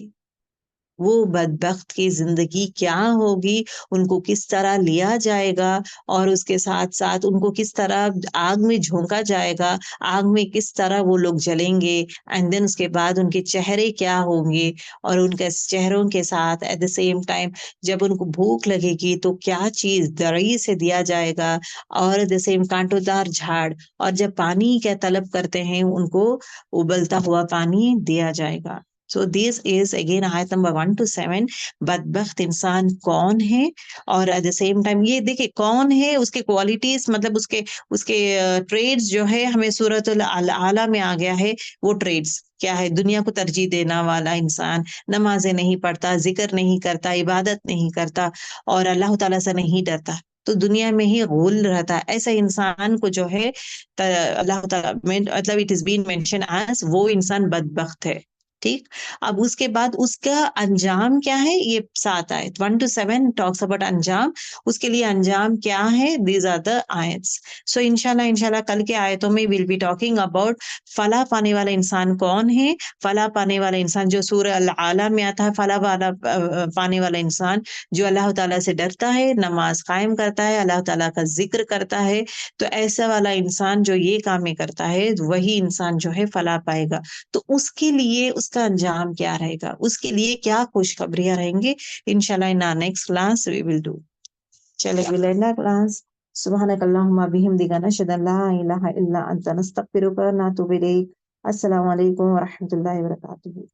वो बदबख्त की जिंदगी क्या होगी, उनको किस तरह लिया जाएगा, और उसके साथ साथ उनको किस तरह आग में झोंका जाएगा, आग में किस तरह वो लोग जलेंगे, एंड देन उसके बाद उनके चेहरे क्या होंगे, और उनके चेहरों के साथ एट द सेम टाइम जब उनको भूख लगेगी तो क्या चीज दरी से दिया जाएगा, और एट द सेम कांटोदार झाड़, और जब पानी क्या तलब करते हैं उनको उबलता हुआ पानी दिया जाएगा। सो दिस इज अगेन आयत नंबर 1 to 7। बदबख्त इंसान कौन है, और एट द सेम टाइम ये देखिए कौन है, उसके क्वालिटीज, मतलब उसके उसके ट्रेड्स जो है हमें सूरत आला में आ गया है। वो ट्रेड्स क्या है, दुनिया को तरजीह देना वाला इंसान, नमाजें नहीं पढ़ता, जिक्र नहीं करता, इबादत नहीं करता, और अल्लाह ताला से नहीं डरता, तो दुनिया में ही गुल रहता है, ऐसा इंसान को जो है अल्लाह ताला मतलब it is been mention as वो इंसान बदबख्त है। ठीक। अब उसके बाद उसका अंजाम क्या है, ये 7 आयत 1 to 7 टॉक्स अबाउट अंजाम। उसके लिए अंजाम क्या है, दीज आर द आयत्स। सो इंशाल्लाह इंशाल्लाह कल के आयतों में विल बी टॉकिंग अबाउट फलाह पाने वाला इंसान कौन है। फलाह पाने वाला इंसान जो सूरह अल आला में आता है, फलाह वाला पाने वाला इंसान जो अल्लाह ताला से डरता है, नमाज कायम करता है, अल्लाह ताला का जिक्र करता है, तो ऐसा वाला इंसान जो ये कामें करता है, वही इंसान जो है फलाह पाएगा। तो उसके लिए उसका अंजाम क्या रहेगा, उसके लिए क्या खुशखबरियां रहेंगी, इंशाल्लाह in next class we will do. चले विल एंड क्लास। सुब्हानक अल्लाहुम्मा बिहम्दिका नशहदु अन ला इलाहा इल्ला अंता नस्तगफिरुका व नतूबु इलैक। अस्सलामु अलैकुम व रहमतुल्लाहि व बरकातुहू।